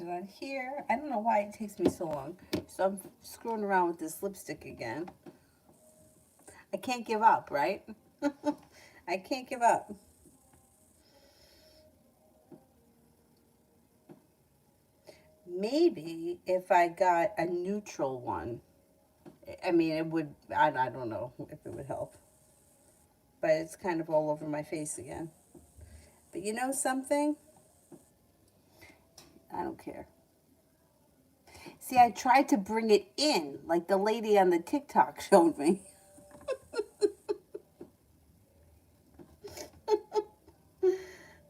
it on here. I don't know why it takes me so long. So I'm screwing around with this lipstick again. I can't give up, right? I can't give up. Maybe if I got a neutral one, I mean, it would, I don't know if it would help. But it's kind of all over my face again. But you know something? I don't care. See, I tried to bring it in, like the lady on the TikTok showed me.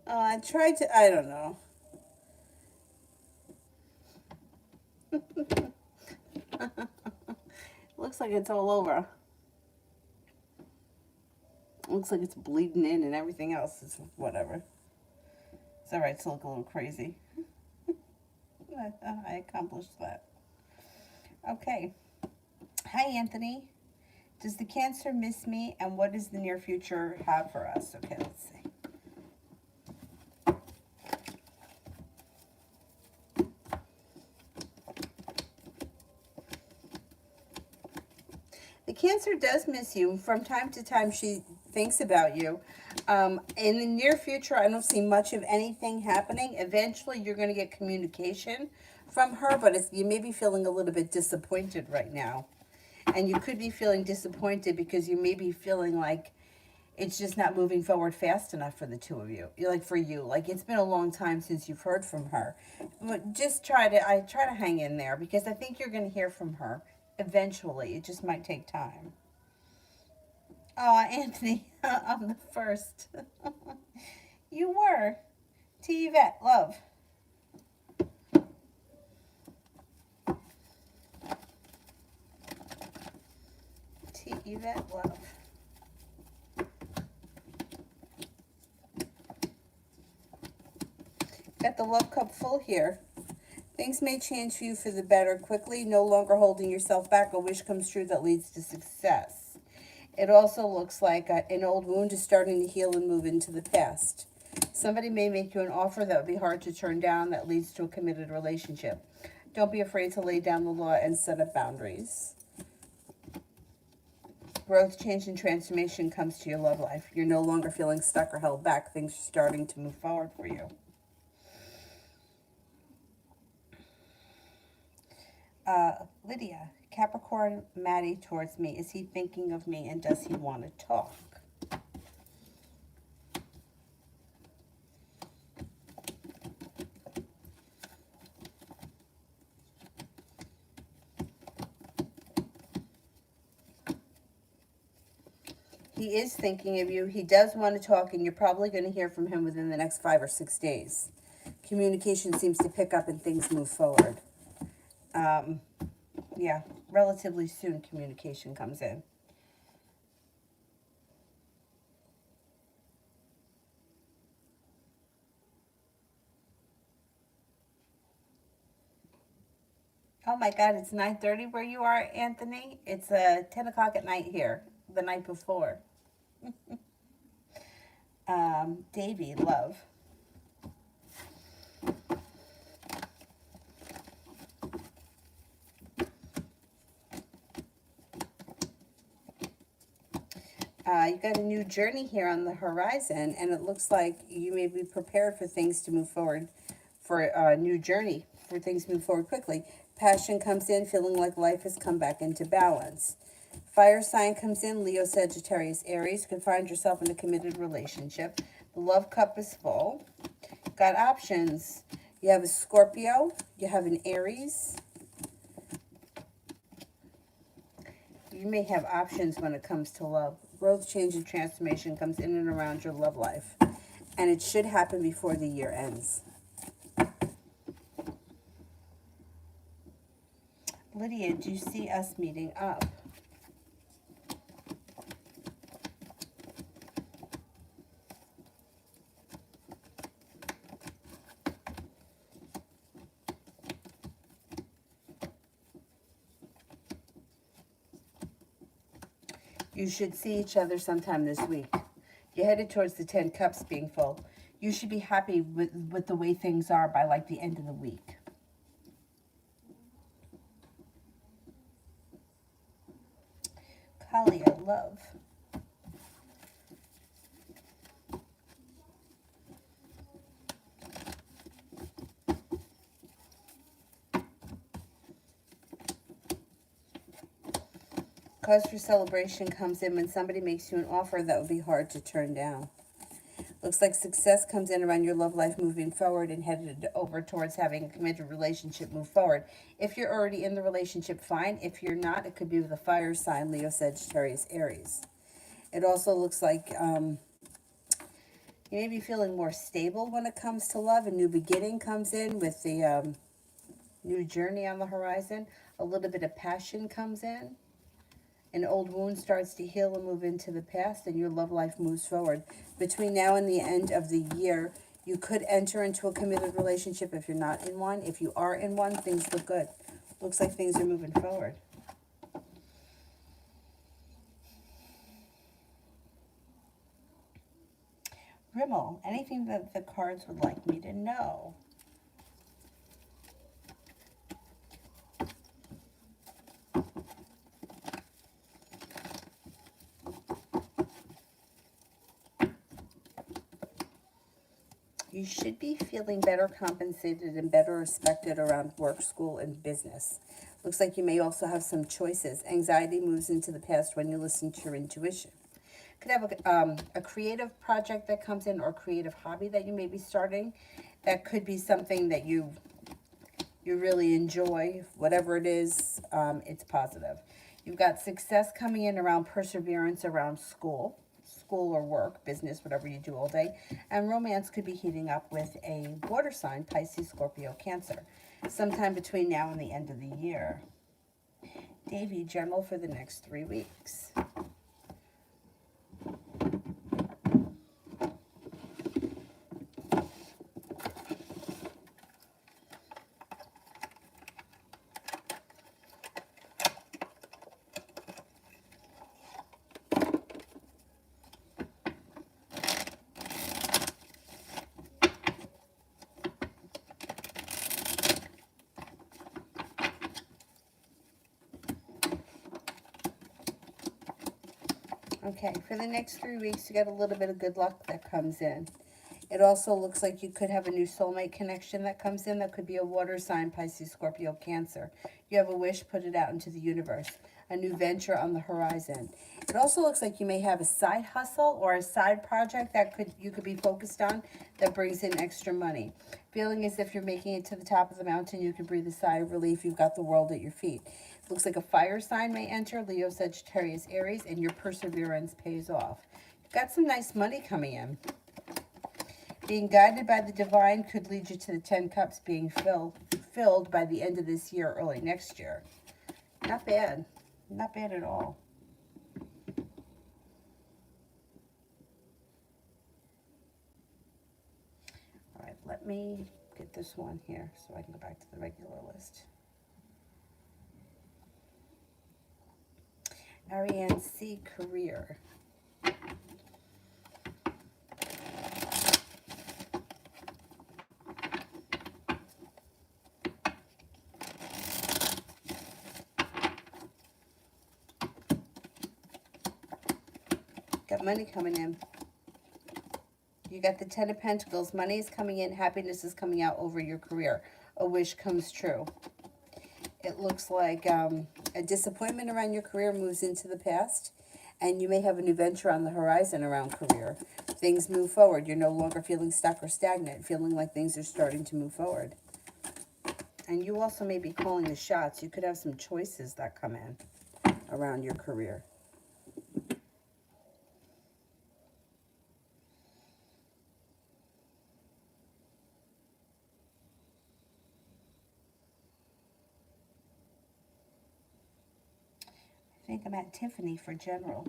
I tried to, I don't know. Looks like it's all over. Looks like it's bleeding in and everything else. It's whatever. It's alright to look a little crazy. I accomplished that. Okay. Hi, Anthony. Does the Cancer miss me? And what does the near future have for us? Okay, let's see. The Cancer does miss you. From time to time, she thinks about you. In the near future, I don't see much of anything happening. Eventually, you're going to get communication from her, but you may be feeling a little bit disappointed right now. And you could be feeling disappointed because you may be feeling like it's just not moving forward fast enough for the two of you. Like for you, like it's been a long time since you've heard from her. But just try to hang in there because I think you're going to hear from her eventually. It just might take time. Oh, Anthony, I'm the first. You were. To Yvette, love. To Yvette, love. Got the love cup full here. Things may change for you for the better quickly, no longer holding yourself back. A wish comes true that leads to success. It also looks like an old wound is starting to heal and move into the past. Somebody may make you an offer that would be hard to turn down that leads to a committed relationship. Don't be afraid to lay down the law and set up boundaries. Growth, change, and transformation comes to your love life. You're no longer feeling stuck or held back. Things are starting to move forward for you. Lydia, Capricorn, Maddie towards me. Is he thinking of me and does he want to talk? He is thinking of you. He does want to talk, and you're probably going to hear from him within the next 5 or 6 days. Communication seems to pick up and things move forward. Yeah, relatively soon communication comes in. Oh my God, it's 9:30 where you are, Anthony. It's 10 o'clock at night here, the night before. Davy, love. You got a new journey here on the horizon, and it looks like you may be prepared for things to move forward, for a new journey, for things to move forward quickly. Passion comes in, feeling like life has come back into balance. Fire sign comes in, Leo, Sagittarius, Aries. You can find yourself in a committed relationship. The love cup is full. Got options. You have a Scorpio. You have an Aries. You may have options when it comes to love. Growth, change, and transformation comes in and around your love life. And it should happen before the year ends. Lydia, do you see us meeting up? You should see each other sometime this week. You're headed towards the 10 cups being full. You should be happy with the way things are by like the end of the week. Holly, I love. Cause for celebration comes in when somebody makes you an offer that would be hard to turn down. Looks like success comes in around your love life moving forward and headed over towards having a committed relationship move forward. If you're already in the relationship, fine. If you're not, it could be with a fire sign, Leo, Sagittarius, Aries. It also looks like you may be feeling more stable when it comes to love. A new beginning comes in with the new journey on the horizon. A little bit of passion comes in. An old wound starts to heal and move into the past, and your love life moves forward. Between now and the end of the year, you could enter into a committed relationship if you're not in one. If you are in one, things look good. Looks like things are moving forward. Rimmel, anything that the cards would like me to know? You should be feeling better compensated and better respected around work, school, and business. Looks like you may also have some choices. Anxiety moves into the past when you listen to your intuition. Could have a creative project that comes in or creative hobby that you may be starting. That could be something that you really enjoy. Whatever it is, it's positive. You've got success coming in around perseverance around school or work, business, whatever you do all day. And romance could be heating up with a water sign, Pisces, Scorpio, Cancer, sometime between now and the end of the year. Davy, general for the next 3 weeks. Okay, for the next 3 weeks, you got a little bit of good luck that comes in. It also looks like you could have a new soulmate connection that comes in. That could be a water sign, Pisces, Scorpio, Cancer. You have a wish, put it out into the universe. A new venture on the horizon. It also looks like you may have a side hustle or a side project that you could be focused on that brings in extra money. Feeling as if you're making it to the top of the mountain, you can breathe a sigh of relief. You've got the world at your feet. Looks like a fire sign may enter, Leo, Sagittarius, Aries, and your perseverance pays off. You've got some nice money coming in. Being guided by the divine could lead you to the 10 cups being filled by the end of this year, early next year. Not bad. Not bad at all. All right, let me get this one here so I can go back to the regular list. Ariane C, career. Got money coming in. You got the 10 of Pentacles. Money is coming in. Happiness is coming out over your career. A wish comes true. It looks like a disappointment around your career moves into the past. And you may have a new venture on the horizon around career. Things move forward. You're no longer feeling stuck or stagnant. Feeling like things are starting to move forward. And you also may be calling the shots. You could have some choices that come in around your career. I think I'm at Tiffany for general.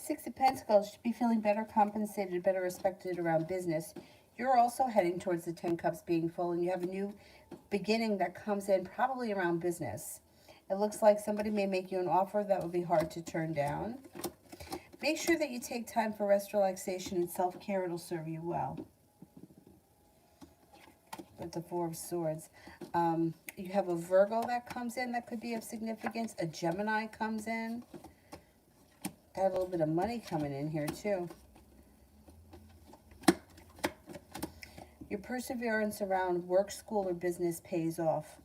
Six of Pentacles, should be feeling better compensated, better respected around business. You're also heading towards the 10 Cups being full, and you have a new beginning that comes in probably around business. It looks like somebody may make you an offer that would be hard to turn down. Make sure that you take time for rest, relaxation, and self-care. It'll serve you well. With the Four of Swords. You have a Virgo that comes in that could be of significance. A Gemini comes in. Got a little bit of money coming in here too. Your perseverance around work, school, or business pays off.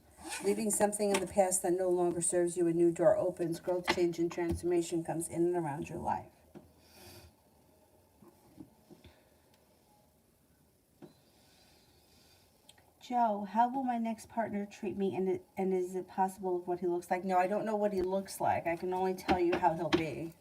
Leaving something in the past that no longer serves you, a new door opens. Growth, change, and transformation comes in and around your life. Joe, how will my next partner treat me, and is it possible of what he looks like? No, I don't know what he looks like. I can only tell you how he'll be.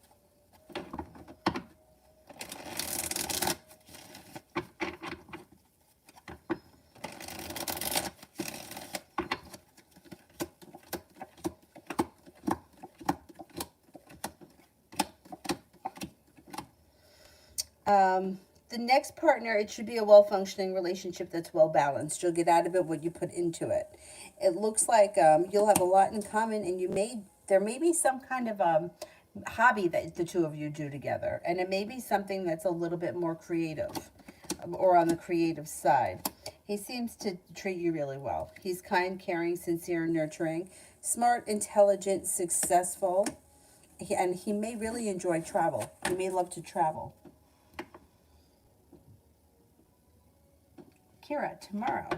The next partner, it should be a well-functioning relationship that's well-balanced. You'll get out of it what you put into it. It looks like you'll have a lot in common, and there may be some kind of hobby that the two of you do together, and it may be something that's a little bit more creative or on the creative side. He seems to treat you really well. He's kind, caring, sincere, nurturing, smart, intelligent, successful, and he may really enjoy travel. He may love to travel. Kira, tomorrow.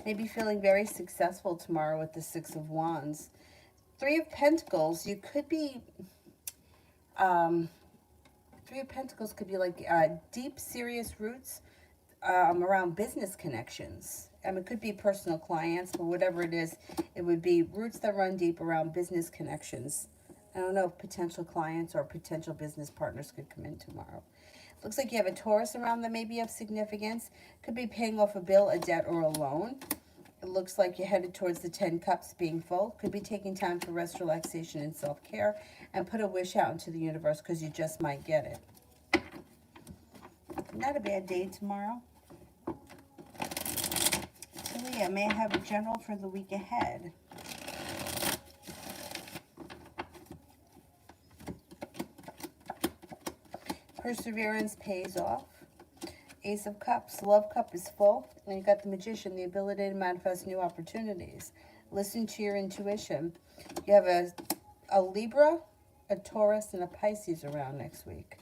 Maybe feeling very successful tomorrow with the Six of Wands. Three of Pentacles, you could be, Three of Pentacles could be like deep, serious roots around business connections. It could be personal clients, but whatever it is, it would be roots that run deep around business connections. I don't know if potential clients or potential business partners could come in tomorrow. Looks like you have a Taurus around that may be of significance. Could be paying off a bill, a debt, or a loan. It looks like you're headed towards the 10 Cups being full. Could be taking time for rest, relaxation, and self-care. And put a wish out into the universe because you just might get it. Not a bad day tomorrow. Leah, may I have a general for the week ahead? Perseverance pays off. Ace of Cups, love cup is full. And you got the Magician, the ability to manifest new opportunities. Listen to your intuition. You have a Libra, a Taurus, and a Pisces around next week.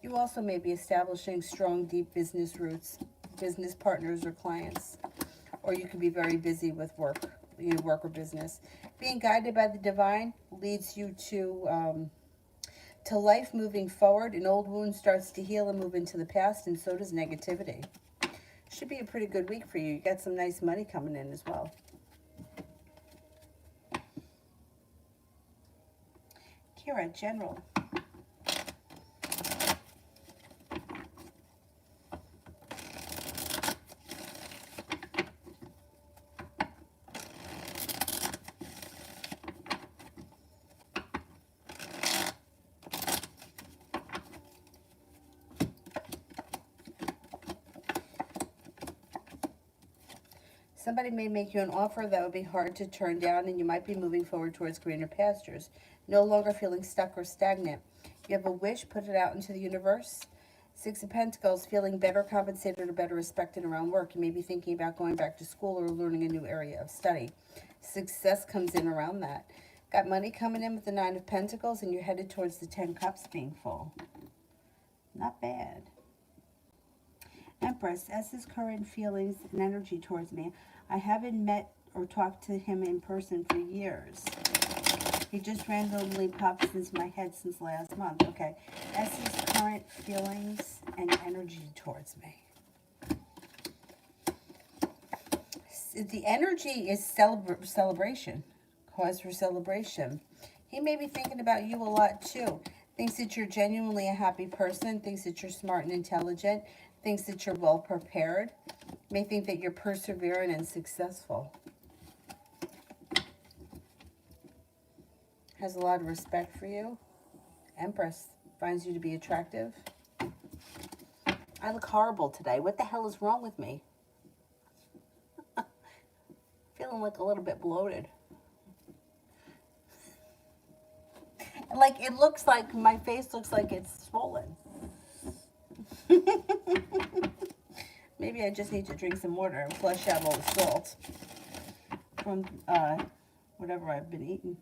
You also may be establishing strong, deep business roots, business partners or clients. Or you could be very busy with work or business. Being guided by the divine leads you to life moving forward. An old wound starts to heal and move into the past, and so does negativity. Should be a pretty good week for you. You got some nice money coming in as well. Kira, general. Somebody may make you an offer that would be hard to turn down, and you might be moving forward towards greener pastures. No longer feeling stuck or stagnant. You have a wish, put it out into the universe. Six of Pentacles, feeling better compensated or better respected around work. You may be thinking about going back to school or learning a new area of study. Success comes in around that. Got money coming in with the Nine of Pentacles, and you're headed towards the 10 Cups being full. Not bad. Empress, as his current feelings and energy towards me, I haven't met or talked to him in person for years. He just randomly pops into my head since last month. Okay. As his current feelings and energy towards me. The energy is celebration. Cause for celebration. He may be thinking about you a lot too. Thinks that you're genuinely a happy person, thinks that you're smart and intelligent, thinks that you're well prepared, may think that you're persevering and successful. Has a lot of respect for you. Empress finds you to be attractive. I look horrible today. What the hell is wrong with me? Feeling like a little bit bloated. Like it looks like my face looks like it's swollen. Maybe I just need to drink some water and flush out all the salt from whatever I've been eating.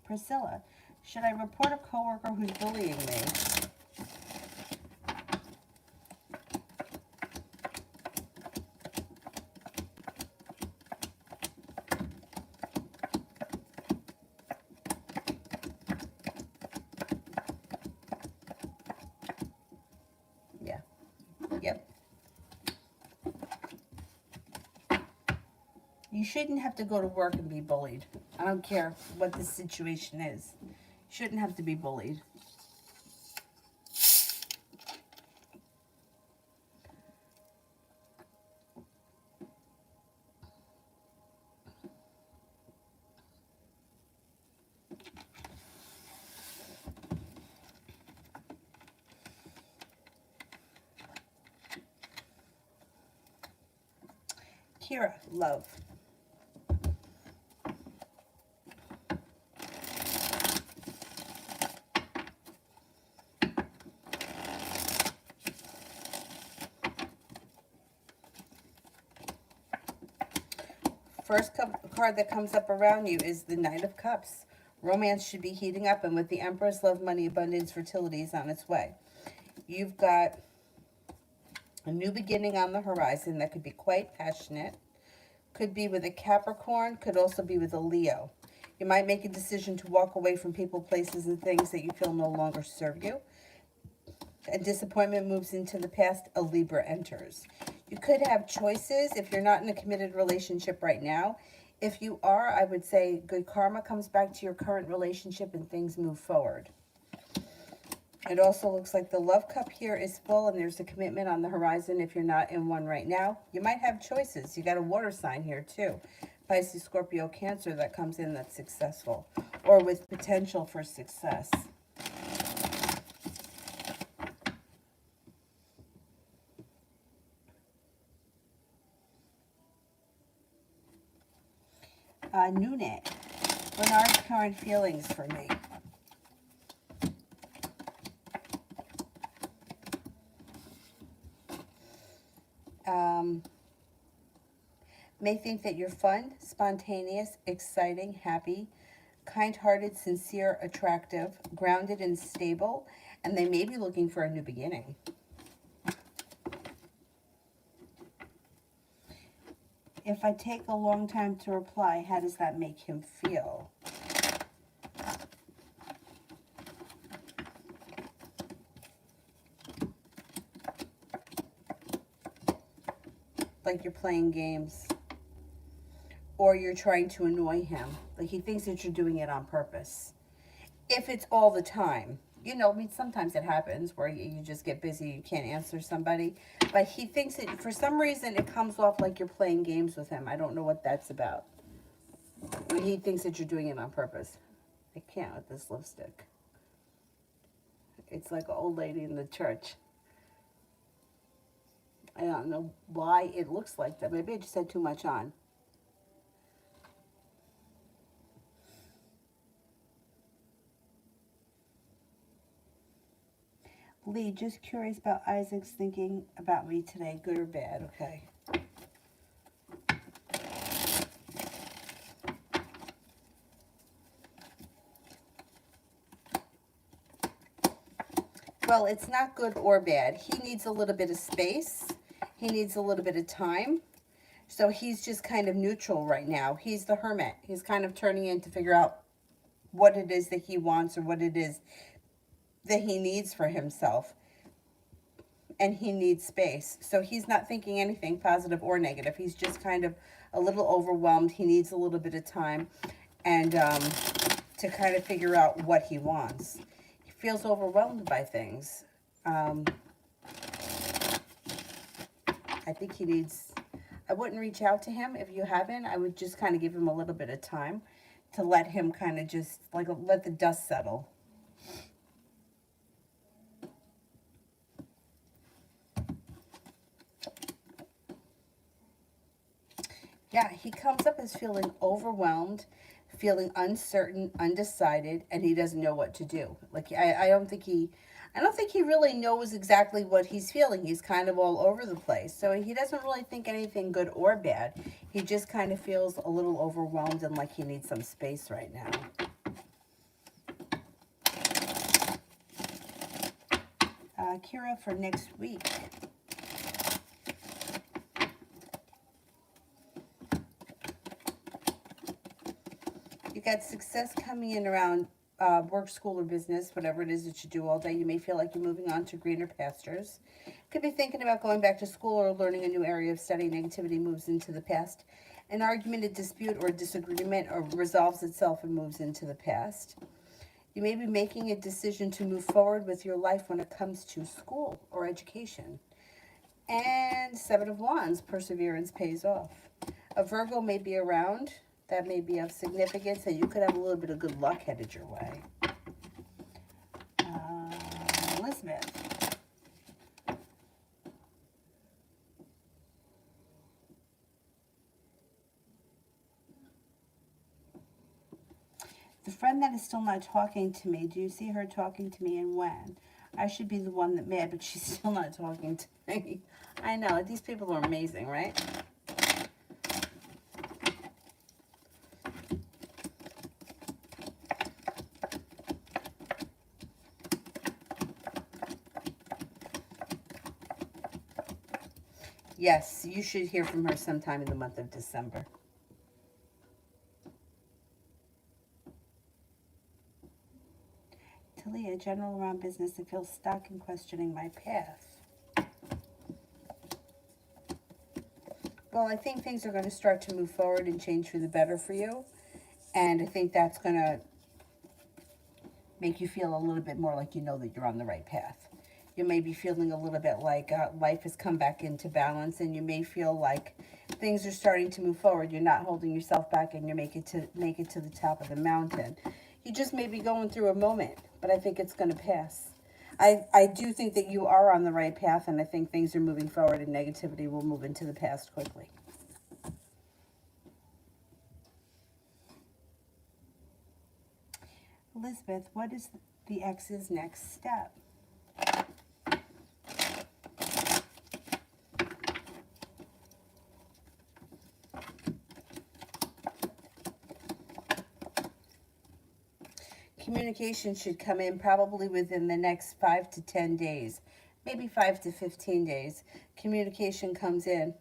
Priscilla, should I report a coworker who's bullying me? Yeah. Yep. You shouldn't have to go to work and be bullied. I don't care what the situation is. You shouldn't have to be bullied. Kira, love. First card that comes up around you is the Knight of Cups. Romance should be heating up, and with the Empress, love, money, abundance, fertility is on its way. You've got a new beginning on the horizon that could be quite passionate. Could be with a Capricorn, could also be with a Leo. You might make a decision to walk away from people, places, and things that you feel no longer serve you. A disappointment moves into the past, a Libra enters. You could have choices if you're not in a committed relationship right now. If you are, I would say good karma comes back to your current relationship and things move forward. It also looks like the love cup here is full and there's a commitment on the horizon if you're not in one right now. You might have choices. You got a water sign here too. Pisces, Scorpio, Cancer that comes in that's successful or with potential for success. Nune, Bernard's current feelings for me. May think that you're fun, spontaneous, exciting, happy, kind-hearted, sincere, attractive, grounded, and stable, and they may be looking for a new beginning. If I take a long time to reply, how does that make him feel? Like you're playing games. Or you're trying to annoy him. Like he thinks that you're doing it on purpose. If it's all the time. You know, I mean, sometimes it happens where you just get busy, you can't answer somebody. But he thinks that for some reason it comes off like you're playing games with him. I don't know what that's about. He thinks that you're doing it on purpose. I can't with this lipstick. It's like an old lady in the church. I don't know why it looks like that. Maybe I just had too much on. Lee, just curious about Isaac's thinking about me today, good or bad, okay? Well, it's not good or bad. He needs a little bit of space. He needs a little bit of time. So he's just kind of neutral right now. He's the hermit. He's kind of turning in to figure out what it is that he wants or what it is that he needs for himself. And he needs space. So he's not thinking anything positive or negative. He's just kind of a little overwhelmed. He needs a little bit of time. And to kind of figure out what he wants. He feels overwhelmed by things. I think he needs, I wouldn't reach out to him if you haven't. I would just kind of give him a little bit of time to let him kind of just, like, let the dust settle. Yeah, he comes up as feeling overwhelmed, feeling uncertain, undecided, and he doesn't know what to do. Like, I don't think he really knows exactly what he's feeling. He's kind of all over the place. So he doesn't really think anything good or bad. He just kind of feels a little overwhelmed and like he needs some space right now. Kira, for next week. You got success coming in around work, school, or business, whatever it is that you do all day. You may feel like you're moving on to greener pastures. Could be thinking about going back to school or learning a new area of study. Negativity moves into the past. An argument, a dispute, or a disagreement or resolves itself and moves into the past. You may be making a decision to move forward with your life when it comes to school or education. And Seven of Wands, perseverance pays off. A Virgo may be around. That may be of significance, and you could have a little bit of good luck headed your way. Elizabeth. The friend that is still not talking to me, do you see her talking to me and when? I should be the one that mad, but she's still not talking to me. I know, these people are amazing, right? Yes, you should hear from her sometime in the month of December. Talia, general around business, I feel stuck in questioning my path. Well, I think things are going to start to move forward and change for the better for you. And I think that's going to make you feel a little bit more like you know that you're on the right path. You may be feeling a little bit like life has come back into balance, and you may feel like things are starting to move forward. You're not holding yourself back, and you make it to the top of the mountain. You just may be going through a moment, but I think it's going to pass. I do think that you are on the right path, and I think things are moving forward, and negativity will move into the past quickly. Elizabeth, what is the ex's next step? Communication should come in probably within the next 5 to 10 days, maybe 5 to 15 days. Communication comes in.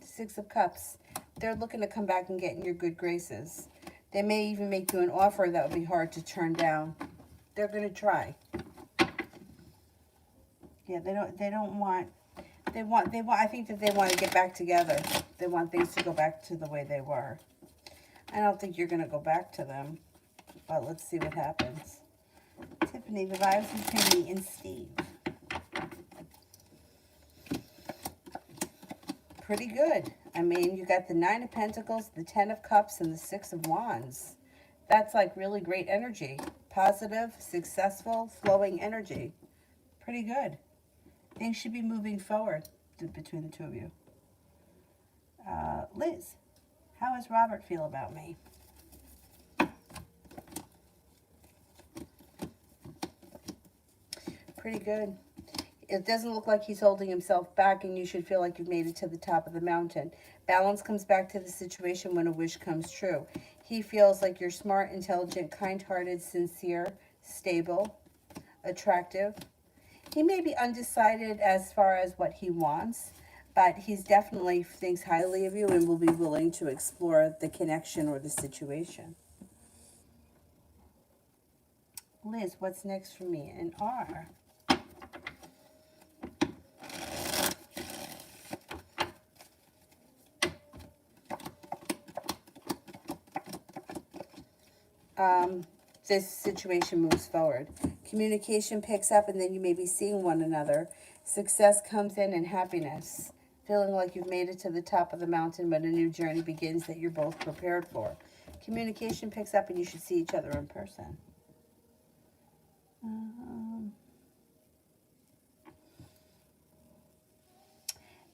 Six of Cups. They're looking to come back and get in your good graces. They may even make you an offer that would be hard to turn down. They're going to try. Yeah, I think that they want to get back together. They want things to go back to the way they were. I don't think you're going to go back to them. But let's see what happens. Tiffany, the vibes between me and Steve. Pretty good. I mean, you got the Nine of Pentacles, the Ten of Cups, and the Six of Wands. That's like really great energy. Positive, successful, flowing energy. Pretty good. Things should be moving forward between the two of you. Liz, how does Robert feel about me? Pretty good. It doesn't look like he's holding himself back, and you should feel like you've made it to the top of the mountain. Balance comes back to the situation when a wish comes true. He feels like you're smart, intelligent, kind-hearted, sincere, stable, attractive. He may be undecided as far as what he wants, but he's definitely thinks highly of you and will be willing to explore the connection or the situation. Liz, what's next for me in R? this situation moves forward. Communication picks up, and then you may be seeing one another. Success comes in and happiness. Feeling like you've made it to the top of the mountain, but a new journey begins that you're both prepared for. Communication picks up, and you should see each other in person.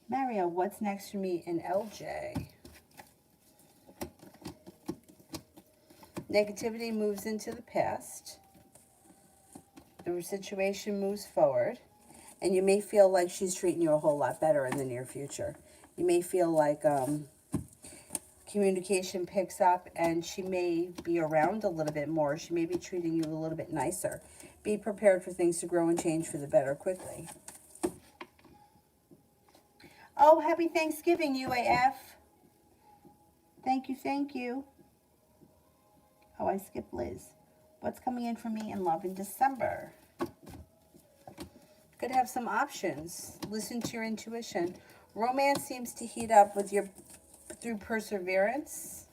Mario, what's next for me in LJ? Negativity moves into the past. The situation moves forward. And you may feel like she's treating you a whole lot better in the near future. You may feel like communication picks up and she may be around a little bit more. She may be treating you a little bit nicer. Be prepared for things to grow and change for the better quickly. Oh, happy Thanksgiving, UAF. Thank you, thank you. Oh, I skipped Liz. What's coming in for me in love in December? Could have some options. Listen to your intuition. Romance seems to heat up with through perseverance.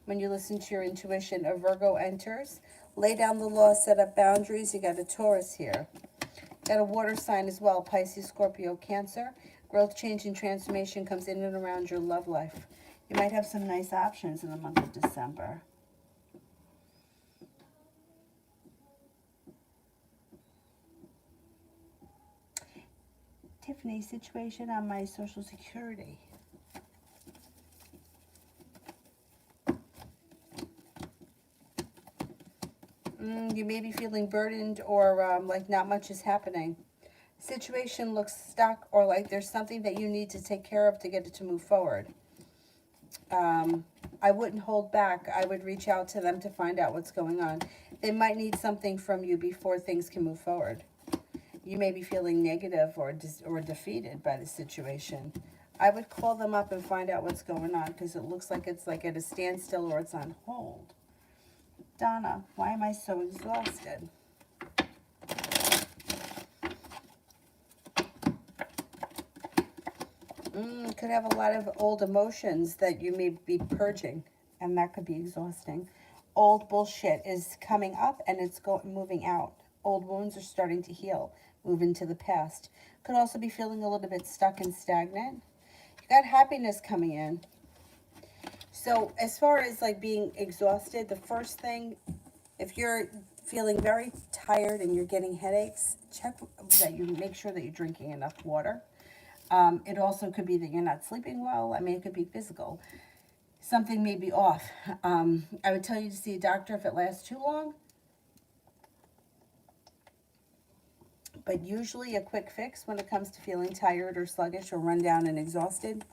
When you listen to your intuition, a Virgo enters. Lay down the law, set up boundaries. You got a Taurus here. Got a water sign as well, Pisces, Scorpio, Cancer. Growth, change, and transformation comes in and around your love life. You might have some nice options in the month of December. Tiffany, situation on my Social Security. You may be feeling burdened or like not much is happening. Situation looks stuck or like there's something that you need to take care of to get it to move forward. I wouldn't hold back. I would reach out to them to find out what's going on. They might need something from you before things can move forward. You may be feeling negative or defeated by the situation. I would call them up and find out what's going on because it looks like it's like at a standstill or it's on hold. Donna, why am I so exhausted? Could have a lot of old emotions that you may be purging, and that could be exhausting. Old bullshit is coming up and it's moving out. Old wounds are starting to heal, move into the past. Could also be feeling a little bit stuck and stagnant. You got happiness coming in. So as far as like being exhausted, the first thing, if you're feeling very tired and you're getting headaches, check that you make sure that you're drinking enough water. It also could be that you're not sleeping well. I mean, it could be physical. Something may be off. I would tell you to see a doctor if it lasts too long. But usually a quick fix when it comes to feeling tired or sluggish or run down and exhausted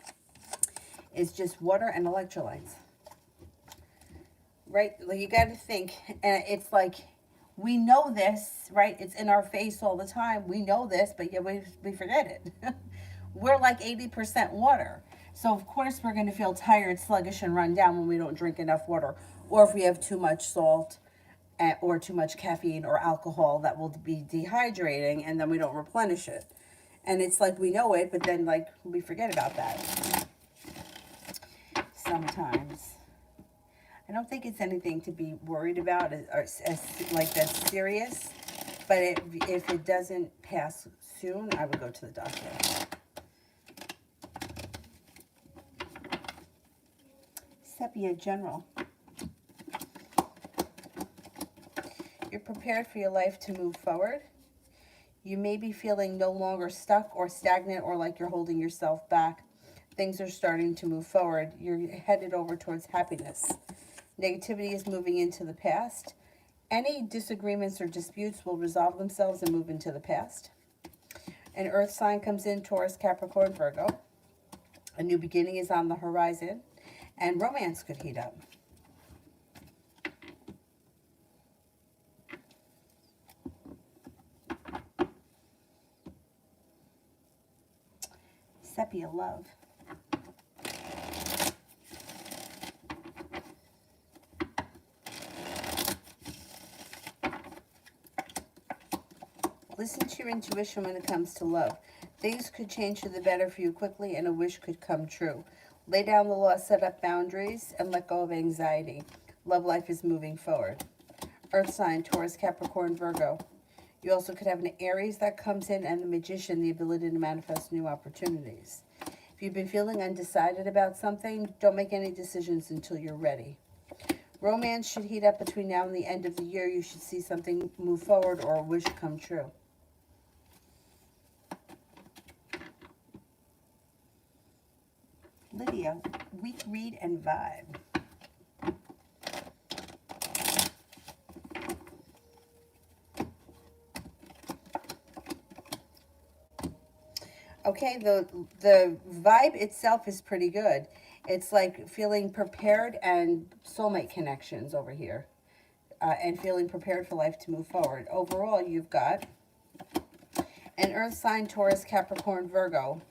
is just water and electrolytes. Right? Like you got to think, and it's like, we know this, right? It's in our face all the time. We know this, but yeah, we forget it. We're like 80% water. So of course we're going to feel tired, sluggish, and run down when we don't drink enough water. Or if we have too much salt or too much caffeine or alcohol, that will be dehydrating and then we don't replenish it. And it's like we know it, but then like we forget about that sometimes. I don't think it's anything to be worried about as like that's serious. But if it doesn't pass soon, I would go to the doctor. Sepia General. You're prepared for your life to move forward. You may be feeling no longer stuck or stagnant or like you're holding yourself back. Things are starting to move forward. You're headed over towards happiness. Negativity is moving into the past. Any disagreements or disputes will resolve themselves and move into the past. An earth sign comes in, Taurus, Capricorn, Virgo. A new beginning is on the horizon. And romance could heat up. Sepia love. Listen to your intuition when it comes to love. Things could change for the better for you quickly and a wish could come true. Lay down the law, set up boundaries, and let go of anxiety. Love life is moving forward. Earth sign, Taurus, Capricorn, Virgo. You also could have an Aries that comes in, and the Magician, the ability to manifest new opportunities. If you've been feeling undecided about something, don't make any decisions until you're ready. Romance should heat up between now and the end of the year. You should see something move forward or a wish come true. Lydia, week read and vibe. Okay, the vibe itself is pretty good. It's like feeling prepared and soulmate connections over here. And feeling prepared for life to move forward. Overall, you've got an Earth sign, Taurus, Capricorn, Virgo.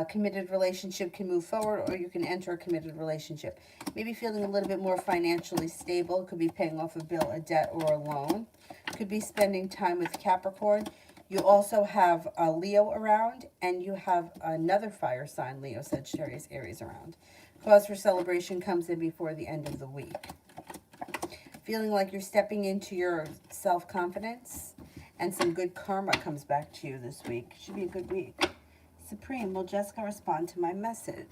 Committed relationship can move forward, or you can enter a committed relationship. Maybe feeling a little bit more financially stable. Could be paying off a bill, a debt, or a loan. Could be spending time with Capricorn. You also have a Leo around, and you have another fire sign, Leo, Sagittarius, Aries around. Cause for celebration comes in before the end of the week. Feeling like you're stepping into your self-confidence, and some good karma comes back to you this week. Should be a good week. Supreme, will Jessica respond to my message?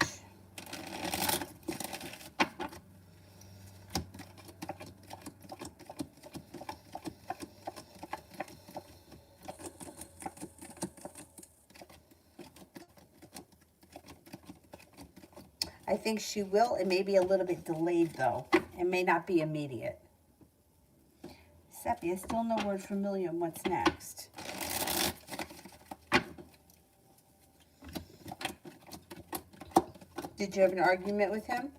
I think she will. It may be a little bit delayed, though. It may not be immediate. Sepia, still no word from William. What's next? Did you have an argument with him?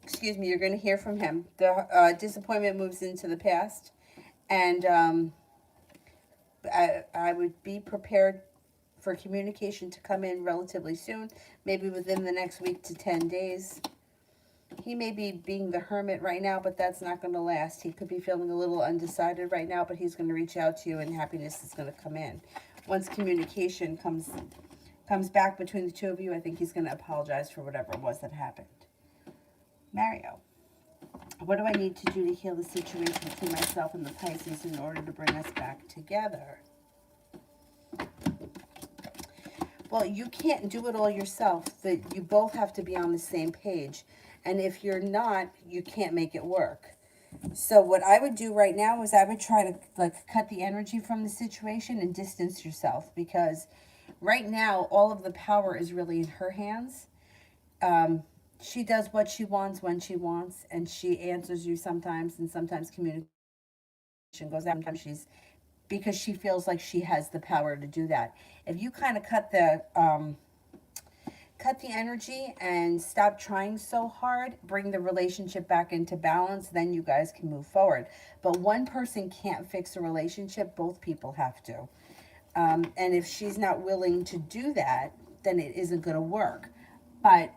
Excuse me, you're going to hear from him. The disappointment moves into the past. And I would be prepared for communication to come in relatively soon, maybe within the next week to 10 days. He may be being the hermit right now, but that's not going to last. He could be feeling a little undecided right now, but he's going to reach out to you, and happiness is going to come in. Once communication comes back between the two of you, I think he's going to apologize for whatever it was that happened. Mario, what do I need to do to heal the situation between myself and the Pisces in order to bring us back together? Well, you can't do it all yourself. You both have to be on the same page. And if you're not, you can't make it work. So what I would do right now is I would try to cut the energy from the situation and distance yourself, because right now all of the power is really in her hands. She does what she wants when she wants, and she answers you sometimes, and sometimes communication goes out. Sometimes because she feels like she has the power to do that. If you kind of cut the energy and stop trying so hard, bring the relationship back into balance, then you guys can move forward. But one person can't fix a relationship, both people have to. And if she's not willing to do that, then it isn't going to work. But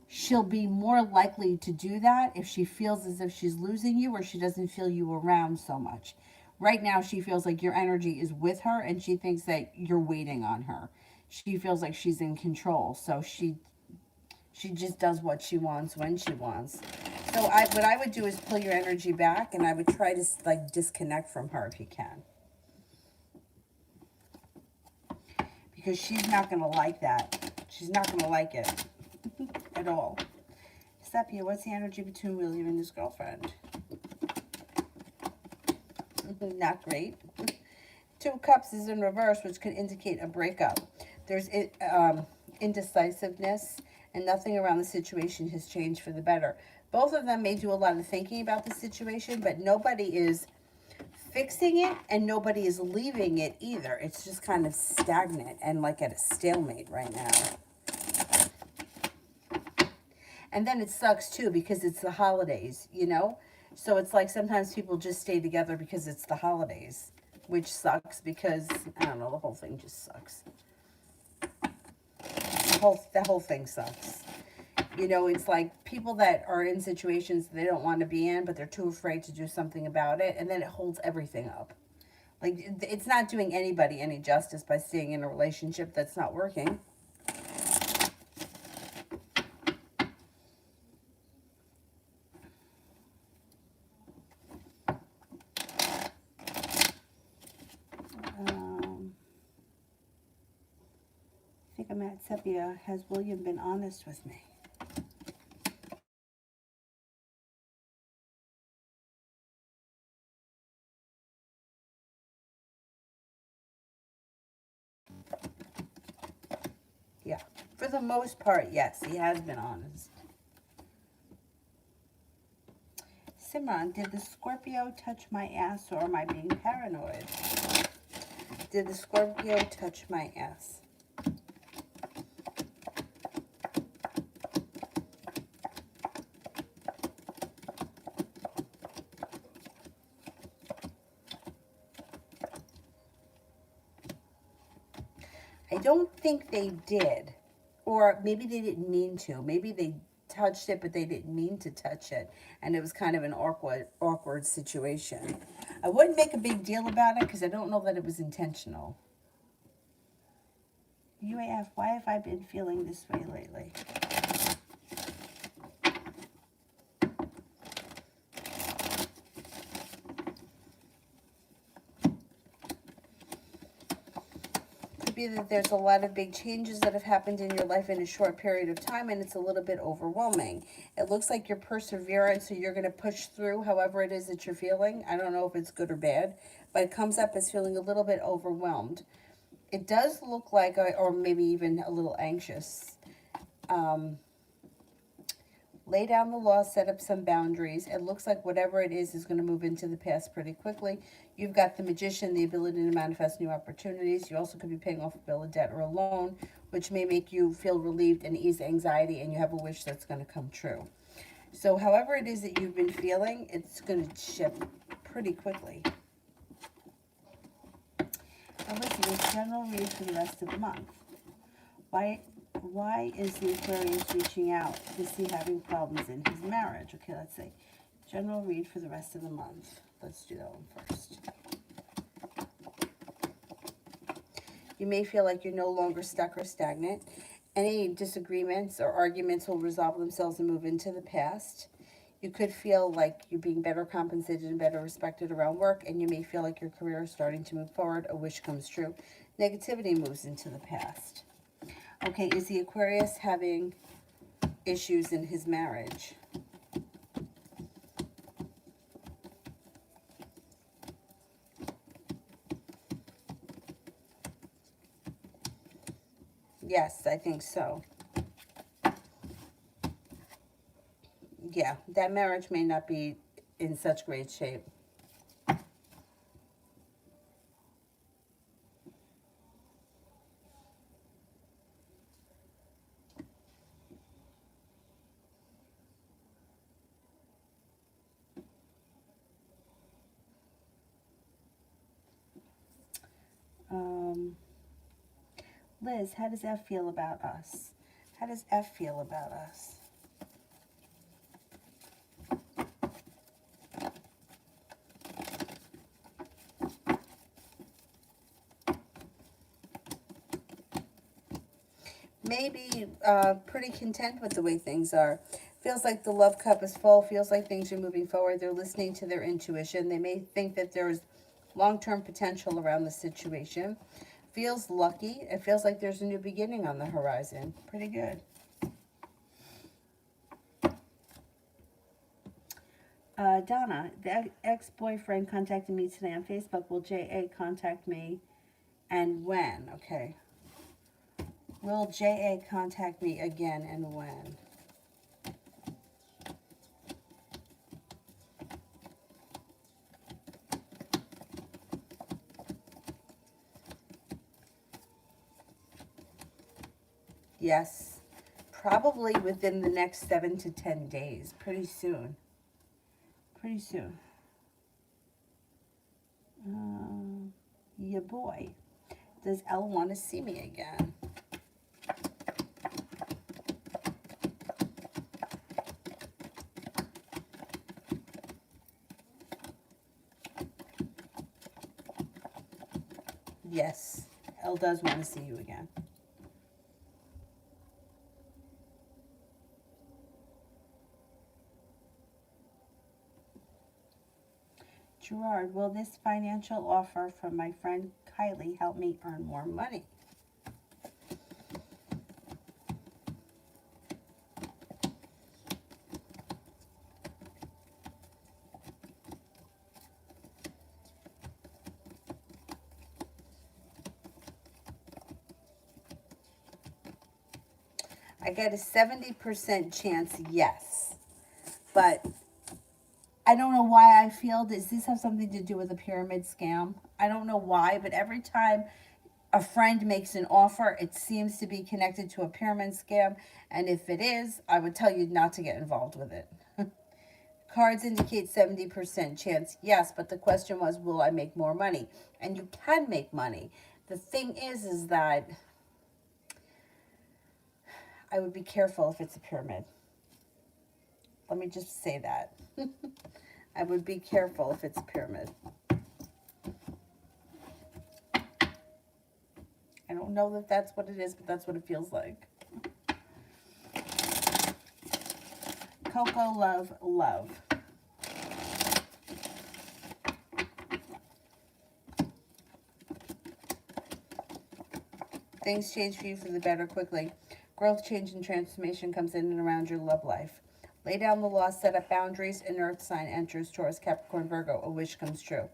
she'll be more likely to do that if she feels as if she's losing you, or she doesn't feel you around so much. Right now, she feels like your energy is with her, and she thinks that you're waiting on her. She feels like she's in control, so she just does what she wants when she wants. So what I would do is pull your energy back, and I would try to disconnect from her if you can, because she's not going to like that. She's not going to like it at all. Sepia, what's the energy between William and his girlfriend? Not great. Two of Cups is in reverse, which could indicate a breakup. There's indecisiveness, and nothing around the situation has changed for the better. Both of them may do a lot of thinking about the situation, but nobody is fixing it, and nobody is leaving it either. It's just kind of stagnant and like at a stalemate right now. And then it sucks too, because it's the holidays, you know? So it's like sometimes people just stay together because it's the holidays, which sucks because, I don't know, the whole thing just sucks. The whole thing sucks. You know, it's like people that are in situations they don't want to be in, but they're too afraid to do something about it, and then it holds everything up. Like, it's not doing anybody any justice by staying in a relationship that's not working. Matt Sepia, has William been honest with me? Yeah, for the most part, yes, he has been honest. Simran, did the Scorpio touch my ass or am I being paranoid? Did the Scorpio touch my ass? I don't think they did. Or maybe they didn't mean to. Maybe they touched it, but they didn't mean to touch it. And it was kind of an awkward situation. I wouldn't make a big deal about it because I don't know that it was intentional. UAF, why have I been feeling this way lately? Could be that there's a lot of big changes that have happened in your life in a short period of time, and it's a little bit overwhelming. It looks like you're perseverant, so you're going to push through however it is that you're feeling. I don't know if it's good or bad, but it comes up as feeling a little bit overwhelmed. It does look like, or maybe even a little anxious. Lay down the law, set up some boundaries. It looks like whatever it is going to move into the past pretty quickly. You've got the Magician, the ability to manifest new opportunities. You also could be paying off a bill of debt or a loan, which may make you feel relieved and ease anxiety, and you have a wish that's going to come true. So however it is that you've been feeling, it's going to shift pretty quickly. Elizabeth, general read for the rest of the month. Why is the Aquarius reaching out? Is he having problems in his marriage? Okay, let's see. General read for the rest of the month. Let's do that one first. You may feel like you're no longer stuck or stagnant. Any disagreements or arguments will resolve themselves and move into the past. You could feel like you're being better compensated and better respected around work, and you may feel like your career is starting to move forward. A wish comes true. Negativity moves into the past. Okay, is the Aquarius having issues in his marriage? Yes, I think so. Yeah, that marriage may not be in such great shape. Liz, how does F feel about us? How does F feel about us? Maybe pretty content with the way things are. Feels like the love cup is full. Feels like things are moving forward. They're listening to their intuition. They may think that there's long-term potential around the situation. Feels lucky. It feels like there's a new beginning on the horizon. Pretty good. Donna, the ex-boyfriend contacted me today on Facebook. Will J.A. contact me and when? Okay. Will J.A. contact me again and when? Yes. Probably within the next 7 to 10 days. Pretty soon. Pretty soon. Yeah, boy. Does Elle want to see me again? Yes, Elle does want to see you again. Gerard, will this financial offer from my friend Kylie help me earn more money? I got a 70% chance yes. But I don't know why I feel, does this have something to do with a pyramid scam? I don't know why, but every time a friend makes an offer, it seems to be connected to a pyramid scam. And if it is, I would tell you not to get involved with it. Cards indicate 70% chance, yes, but the question was, will I make more money? And you can make money. The thing is that I would be careful if it's a pyramid. Let me just say that. I would be careful if it's a pyramid. I don't know that that's what it is, but that's what it feels like. Coco, love, love. Things change for you for the better quickly. Growth, change, and transformation comes in and around your love life. Lay down the law, set up boundaries, an earth sign enters, Taurus, Capricorn, Virgo, a wish comes true.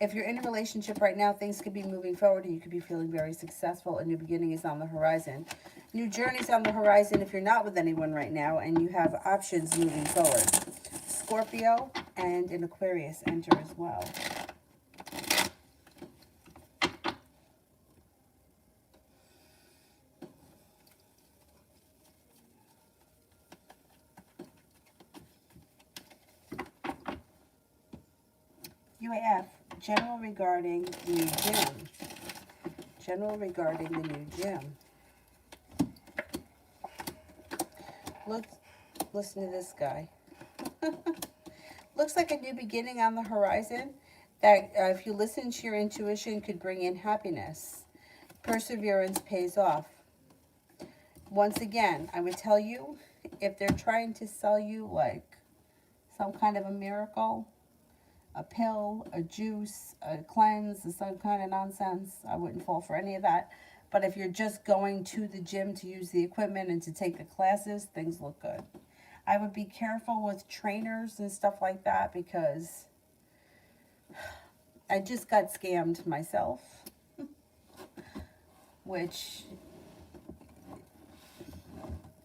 If you're in a relationship right now, things could be moving forward and you could be feeling very successful. A new beginning is on the horizon. New journeys on the horizon if you're not with anyone right now and you have options moving forward. Scorpio and an Aquarius enter as well. UAF, general regarding the new gym. General regarding the new gym. Look, listen to this guy. Looks like a new beginning on the horizon that if you listen to your intuition could bring in happiness. Perseverance pays off. Once again, I would tell you, if they're trying to sell you like some kind of a miracle, a pill, a juice, a cleanse, some kind of nonsense, I wouldn't fall for any of that. But if you're just going to the gym to use the equipment and to take the classes, things look good. I would be careful with trainers and stuff like that because I just got scammed myself, which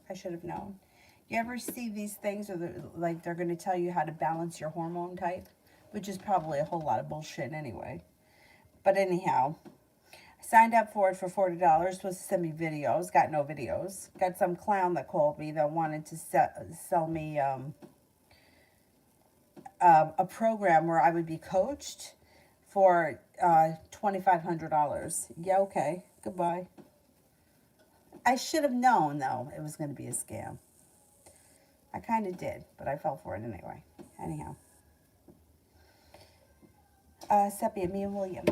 I should have known. You ever see these things where they're going to tell you how to balance your hormone type? Which is probably a whole lot of bullshit anyway. But anyhow, I signed up for it for $40. Supposed to send me videos. Got no videos. Got some clown that called me that wanted to sell me a program where I would be coached for $2,500. Yeah, okay. Goodbye. I should have known, though, it was going to be a scam. I kind of did, but I fell for it anyway. Anyhow. Sepia, me and William.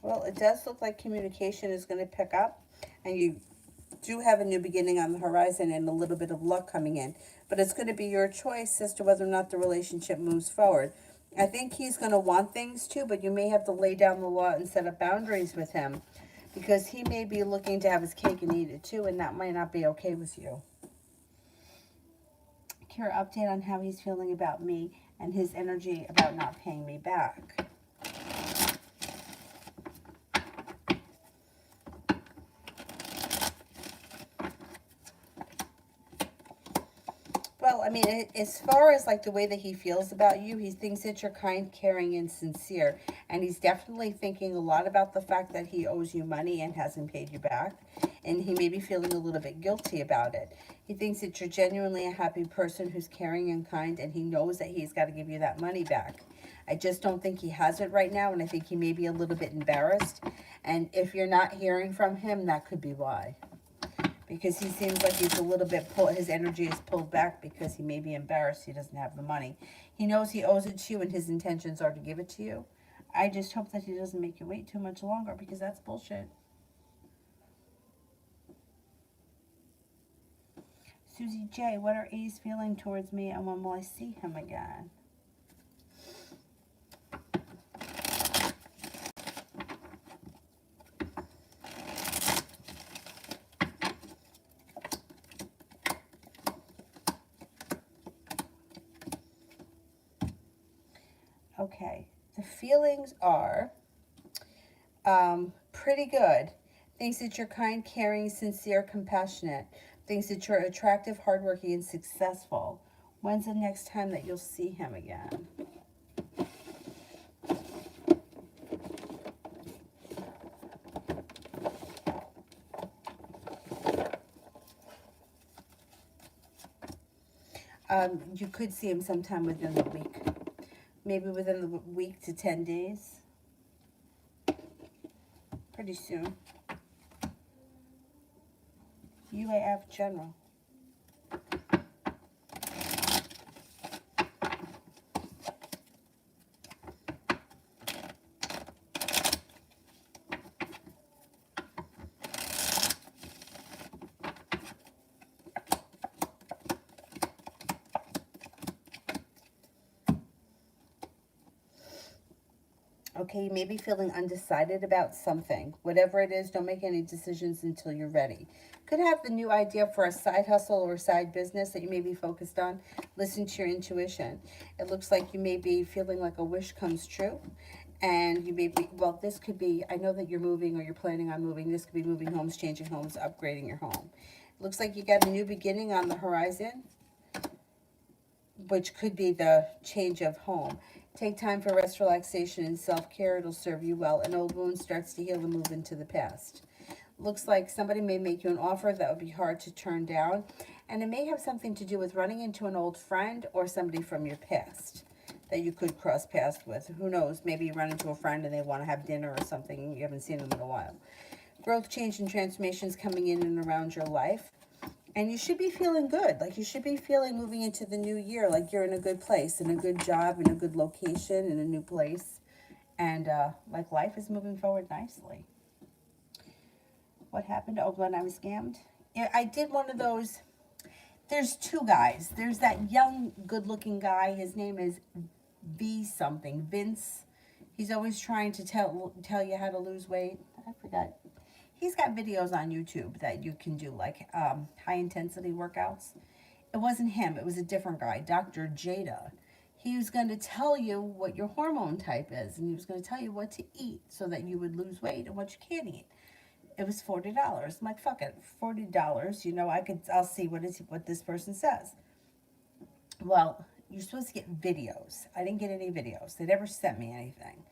Well, it does look like communication is going to pick up, and you do have a new beginning on the horizon and a little bit of luck coming in. But it's going to be your choice as to whether or not the relationship moves forward. I think he's going to want things too, but you may have to lay down the law and set up boundaries with him because he may be looking to have his cake and eat it too, and that might not be okay with you. Kira, update on how he's feeling about me and his energy about not paying me back. Well, I mean, as far as like the way that he feels about you, he thinks that you're kind, caring, and sincere. And he's definitely thinking a lot about the fact that he owes you money and hasn't paid you back. And he may be feeling a little bit guilty about it. He thinks that you're genuinely a happy person who's caring and kind, and he knows that he's got to give you that money back. I just don't think he has it right now, and I think he may be a little bit embarrassed. And if you're not hearing from him, that could be why. Because he seems like he's a little bit his energy is pulled back because he may be embarrassed he doesn't have the money. He knows he owes it to you and his intentions are to give it to you. I just hope that he doesn't make you wait too much longer because that's bullshit. Susie J, what are A's feeling towards me and when will I see him again? Okay. The feelings are pretty good. Thinks that you're kind, caring, sincere, compassionate. Thinks that you're attractive, hardworking, and successful. When's the next time that you'll see him again? You could see him sometime within the week. Maybe within the week to 10 days. Pretty soon. UAF General. Okay, you may be feeling undecided about something. Whatever it is, don't make any decisions until you're ready. Could have the new idea for a side hustle or a side business that you may be focused on. Listen to your intuition. It looks like you may be feeling like a wish comes true. And you may be, well, this could be, I know that you're moving or you're planning on moving. This could be moving homes, changing homes, upgrading your home. It looks like you got a new beginning on the horizon, which could be the change of home. Take time for rest, relaxation, and self-care. It'll serve you well. An old wound starts to heal and move into the past. Looks like somebody may make you an offer that would be hard to turn down. And it may have something to do with running into an old friend or somebody from your past that you could cross paths with. Who knows? Maybe you run into a friend and they want to have dinner or something. You haven't seen them in a while. Growth, change, and transformations coming in and around your life. And you should be feeling good. Like you should be feeling moving into the new year like you're in a good place, in a good job, in a good location, in a new place. And like life is moving forward nicely. What happened? Oh, when I was scammed? Yeah, I did one of those. There's two guys. There's that young, good-looking guy. His name is V something. Vince. He's always trying to tell you how to lose weight. I forgot. He's got videos on YouTube that you can do, like high-intensity workouts. It wasn't him. It was a different guy, Dr. Jada. He was going to tell you what your hormone type is, and he was going to tell you what to eat so that you would lose weight and what you can't eat. It was $40. I'm like, fuck it, $40. You know, I'll see what this person says. Well, you're supposed to get videos. I didn't get any videos. They never sent me anything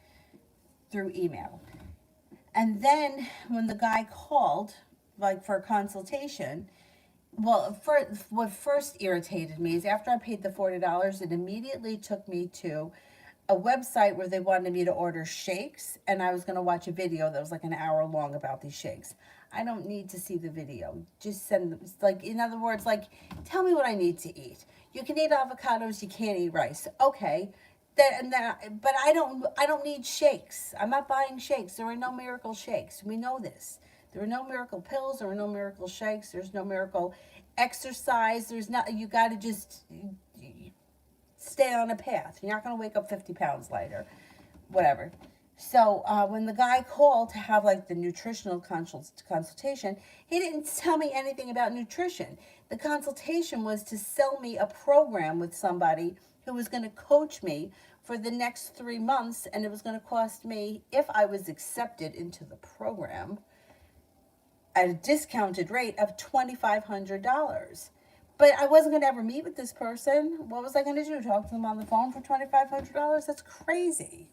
through email. And then when the guy called, like for a consultation, well, what first irritated me is after I paid the $40, it immediately took me to a website where they wanted me to order shakes, and I was going to watch a video that was like an hour long about these shakes. I don't need to see the video. Just send them, like, in other words, like, tell me what I need to eat. You can eat avocados, you can't eat rice. Okay. But I don't need shakes. I'm not buying shakes. There are no miracle shakes. We know this. There are no miracle pills. There are no miracle shakes. There's no miracle exercise. There's not. You got to just stay on a path. You're not going to wake up 50 pounds lighter, whatever. So when the guy called to have like the nutritional consultation, he didn't tell me anything about nutrition. The consultation was to sell me a program with somebody who was going to coach me for the next 3 months, and it was going to cost me, if I was accepted into the program, at a discounted rate of $2,500. But I wasn't going to ever meet with this person. What was I going to do? Talk to them on the phone for $2,500? That's crazy.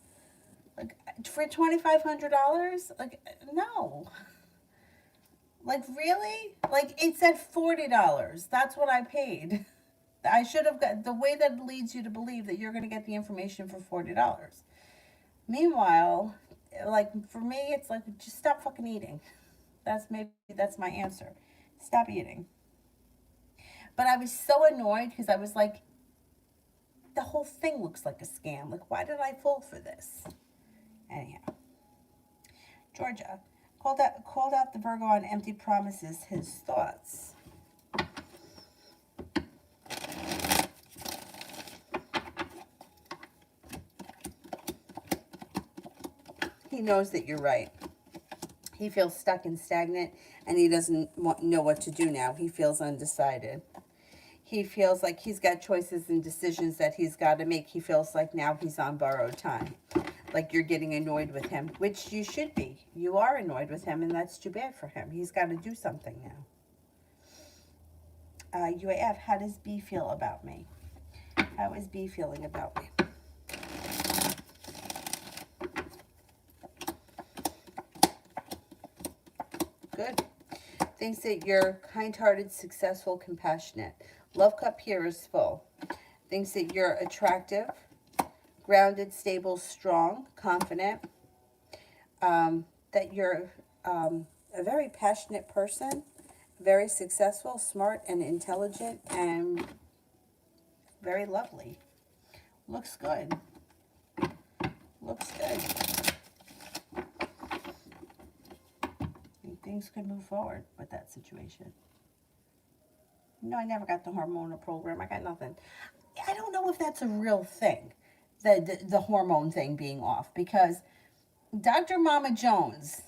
Like, for $2,500? Like, no. Like, really? Like, it said $40. That's what I paid. I should have got, the way that leads you to believe that you're going to get the information for $40. Meanwhile, like, for me, it's like, just stop fucking eating. That's my answer. Stop eating. But I was so annoyed because I was like, the whole thing looks like a scam. Like, why did I fall for this? Anyhow. Georgia called out the Virgo on empty promises, his thoughts. He knows that you're right. He feels stuck and stagnant, and he doesn't know what to do now. He feels undecided. He feels like he's got choices and decisions that he's got to make. He feels like now he's on borrowed time. Like you're getting annoyed with him, which you should be. You are annoyed with him, and that's too bad for him. He's got to do something now. UAF, how does B feel about me? How is B feeling about me? Good. Thinks that you're kind-hearted, successful, compassionate. Love cup here is full. Thinks that you're attractive, grounded, stable, strong, confident. That you're a very passionate person, very successful, smart, and intelligent, and very lovely. Looks good. Looks good. Things could move forward with that situation. No, I never got the hormonal program. I got nothing. I don't know if that's a real thing, the hormone thing being off, because Dr. Mama Jones,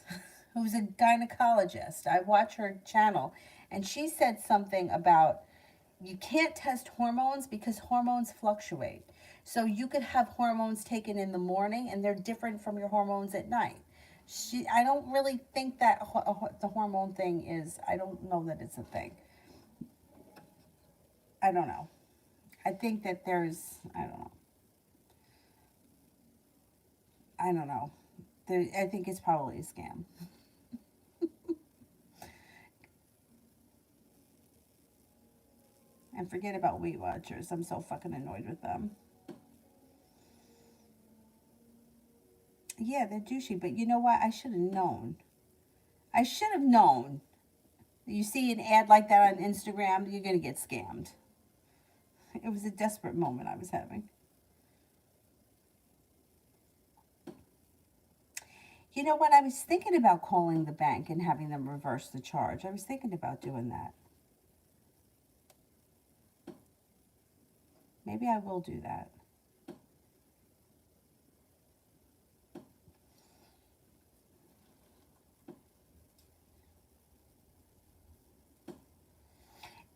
who's a gynecologist, I watch her channel, and she said something about you can't test hormones because hormones fluctuate. So you could have hormones taken in the morning, and they're different from your hormones at night. I don't really think that the hormone thing is, I don't know that it's a thing. I don't know. I think that there's, I don't know. I think it's probably a scam. And forget about Weight Watchers. I'm so fucking annoyed with them. Yeah, they're douchey, but you know what? I should have known. I should have known. You see an ad like that on Instagram, you're going to get scammed. It was a desperate moment I was having. You know what? I was thinking about calling the bank and having them reverse the charge. I was thinking about doing that. Maybe I will do that.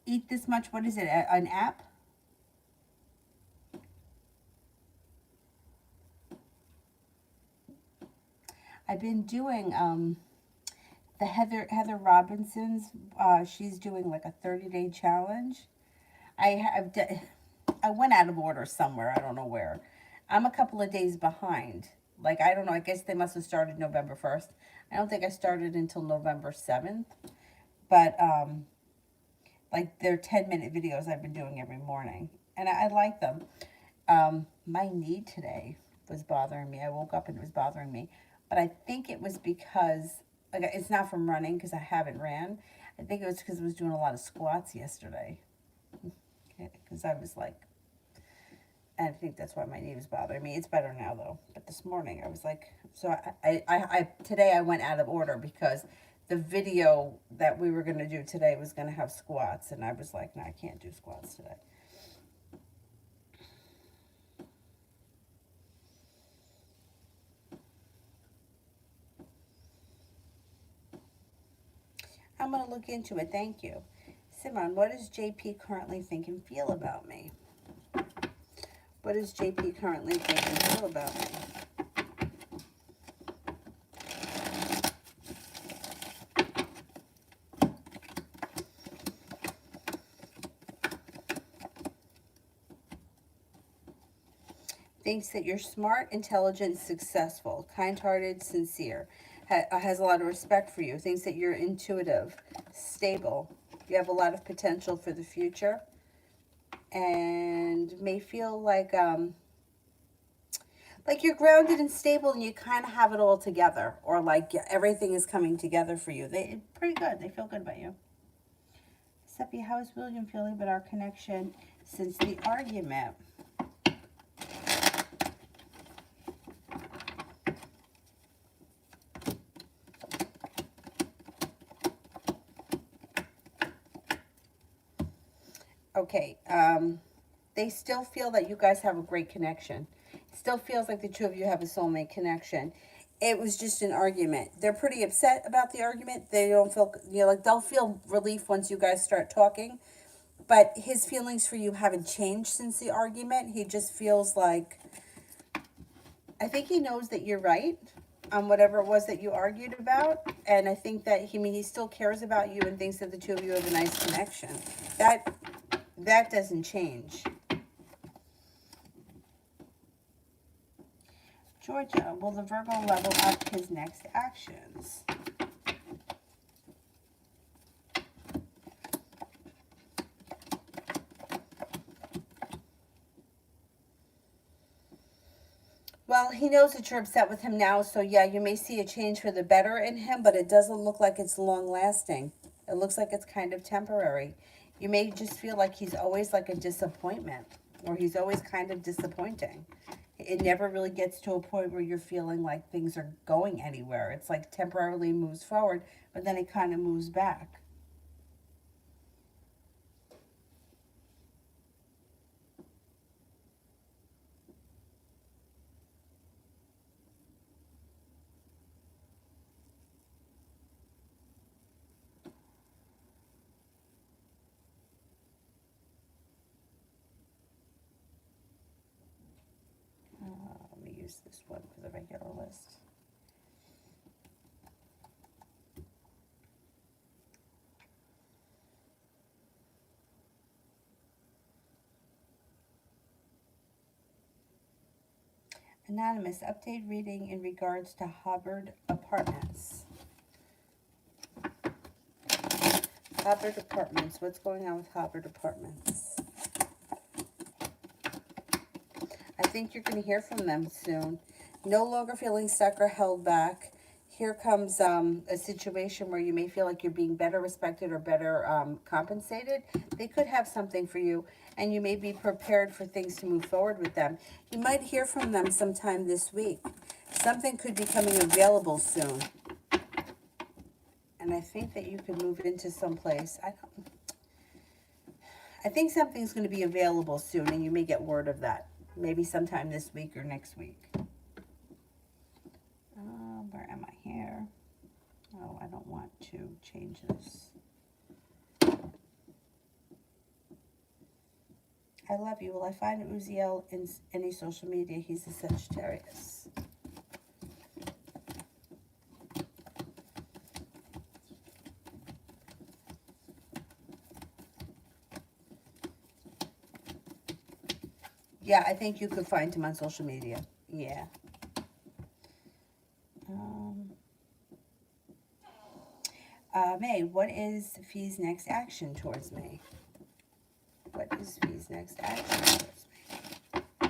Eat this much. What is it? An app? I've been doing the Heather Robinson's. She's doing like a 30-day challenge. I went out of order somewhere. I don't know where. I'm a couple of days behind. Like, I don't know. I guess they must have started November 1st. I don't think I started until November 7th. But like they're 10-minute videos I've been doing every morning, and I like them. My knee today was bothering me. I woke up and it was bothering me, but I think it was because, like, it's not from running because I haven't ran. I think it was because I was doing a lot of squats yesterday. Because I was like, and I think that's why my knee was bothering me. It's better now though. But this morning I was like, so today I went out of order because the video that we were going to do today was going to have squats, and I was like, no, I can't do squats today. I'm going to look into it. Thank you. Simon, what does JP currently think and feel about me? What does JP currently think and feel about me? Thinks that you're smart, intelligent, successful, kind-hearted, sincere, has a lot of respect for you, thinks that you're intuitive, stable, you have a lot of potential for the future, and may feel like you're grounded and stable and you kind of have it all together, or like everything is coming together for you. They're pretty good. They feel good about you. Seppi, how is William feeling about our connection since the argument? Okay, they still feel that you guys have a great connection. Still feels like the two of you have a soulmate connection. It was just an argument. They're pretty upset about the argument. They don't feel, like they'll feel relief once you guys start talking. but his feelings for you haven't changed since the argument. He just feels like, I think he knows that you're right on whatever it was that you argued about. And I think that he still cares about you and thinks that the two of you have a nice connection. That doesn't change. Georgia, will the Virgo level up his next actions? Well, he knows that you're upset with him now, so yeah, you may see a change for the better in him, but it doesn't look like it's long-lasting. It looks like it's kind of temporary. You may just feel like he's always like a disappointment, or he's always kind of disappointing. It never really gets to a point where you're feeling like things are going anywhere. It's like temporarily moves forward, but then it kind of moves back. Let me use this one for the regular list. Anonymous, update reading in regards to Hubbard Apartments. Hubbard Apartments. What's going on with Hubbard Apartments? I think you're going to hear from them soon. No longer feeling stuck or held back. Here comes a situation where you may feel like you're being better respected or better compensated. They could have something for you, and you may be prepared for things to move forward with them. You might hear from them sometime this week. Something could be coming available soon. And I think that you could move into someplace. I think something's going to be available soon, and you may get word of that. Maybe sometime this week or next week. Where am I here? Oh, I don't want to change this. I love you. Will I find Uziel in any social media? He's a Sagittarius. Yeah, I think you could find him on social media. Yeah. May, what is Fee's next action towards me? What is Fee's next action towards me?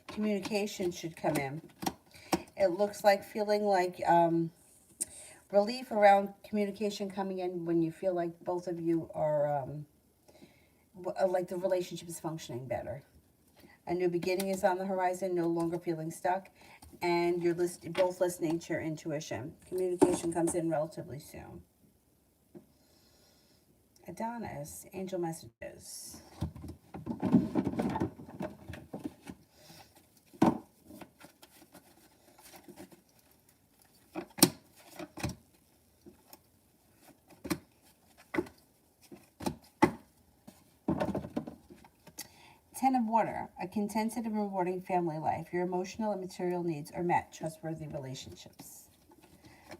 Communication should come in. It looks like feeling like relief around communication coming in when you feel like both of you are like the relationship is functioning better. A new beginning is on the horizon, no longer feeling stuck, and you're both listening to your intuition. Communication comes in relatively soon. Adonis, angel messages. Ten of Water, a contented and rewarding family life. Your emotional and material needs are met. Trustworthy relationships.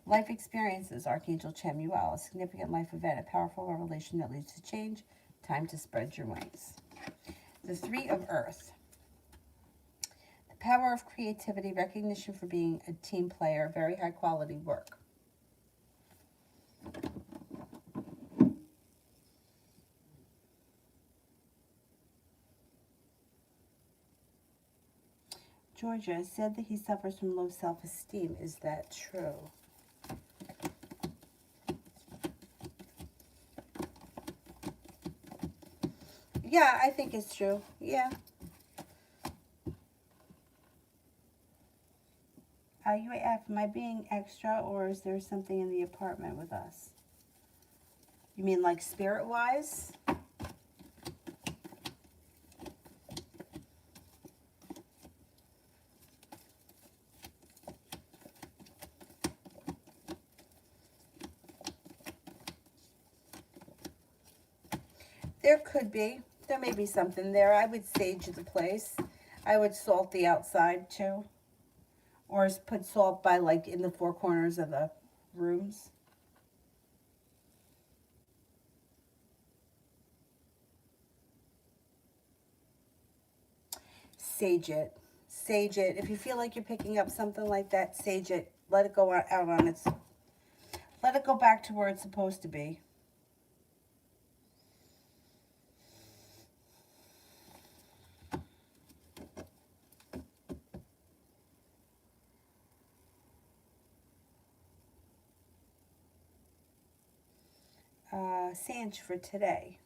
Life experiences, Archangel Chamuel, a significant life event, a powerful revelation that leads to change. Time to spread your wings. The Three of Earth. The power of creativity, recognition for being a team player, very high quality work. Georgia said that he suffers from low self-esteem. Is that true? Yeah, I think it's true. Yeah. UAF, am I being extra, or is there something in the apartment with us? You mean like spirit-wise? There could be. There may be something there. I would sage the place. I would salt the outside too. Or put salt by like in the four corners of the rooms. Sage it. Sage it. If you feel like you're picking up something like that, sage it. Let it go out on its... Let it go back to where it's supposed to be. Sage for today.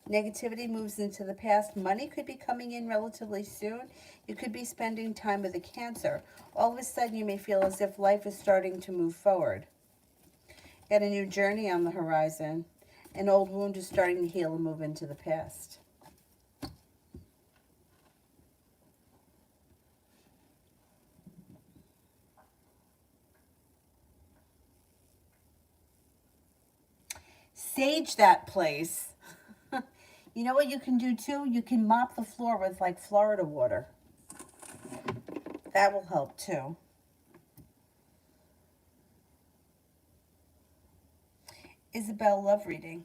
Negativity moves into the past. Money could be coming in relatively soon. You could be spending time with a Cancer. All of a sudden, you may feel as if life is starting to move forward. Got a new journey on the horizon. An old wound is starting to heal and move into the past. Sage that place. You know what you can do too? You can mop the floor with like Florida water. That will help too. Isabel, love reading.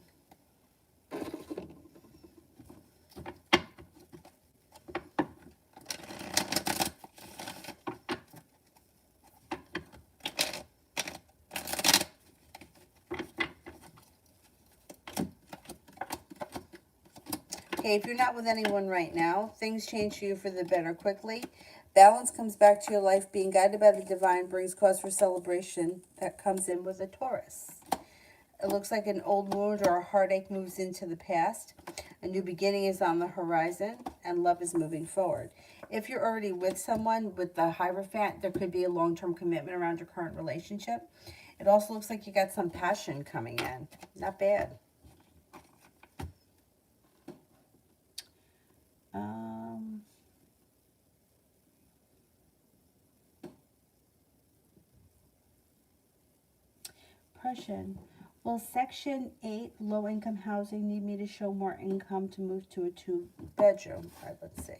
Okay, if you're not with anyone right now, things change for you for the better quickly. Balance comes back to your life. Being guided by the divine brings cause for celebration that comes in with a Taurus. It looks like an old wound or a heartache moves into the past. A new beginning is on the horizon, and love is moving forward. If you're already with someone with the Hierophant, there could be a long-term commitment around your current relationship. It also looks like you got some passion coming in. Not bad. Question. Will Section 8 low-income housing need me to show more income to move to a 2-bedroom? All right, let's see.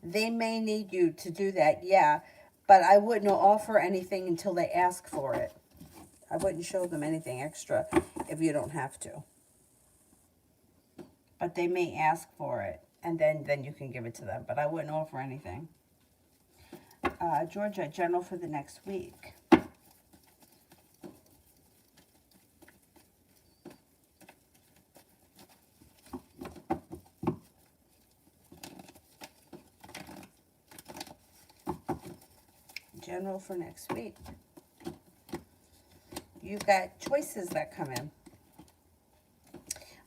They may need you to do that, yeah, but I wouldn't offer anything until they ask for it. I wouldn't show them anything extra if you don't have to. But they may ask for it, and then you can give it to them. But I wouldn't offer anything. Georgia, general for the next week. General for next week. You've got choices that come in.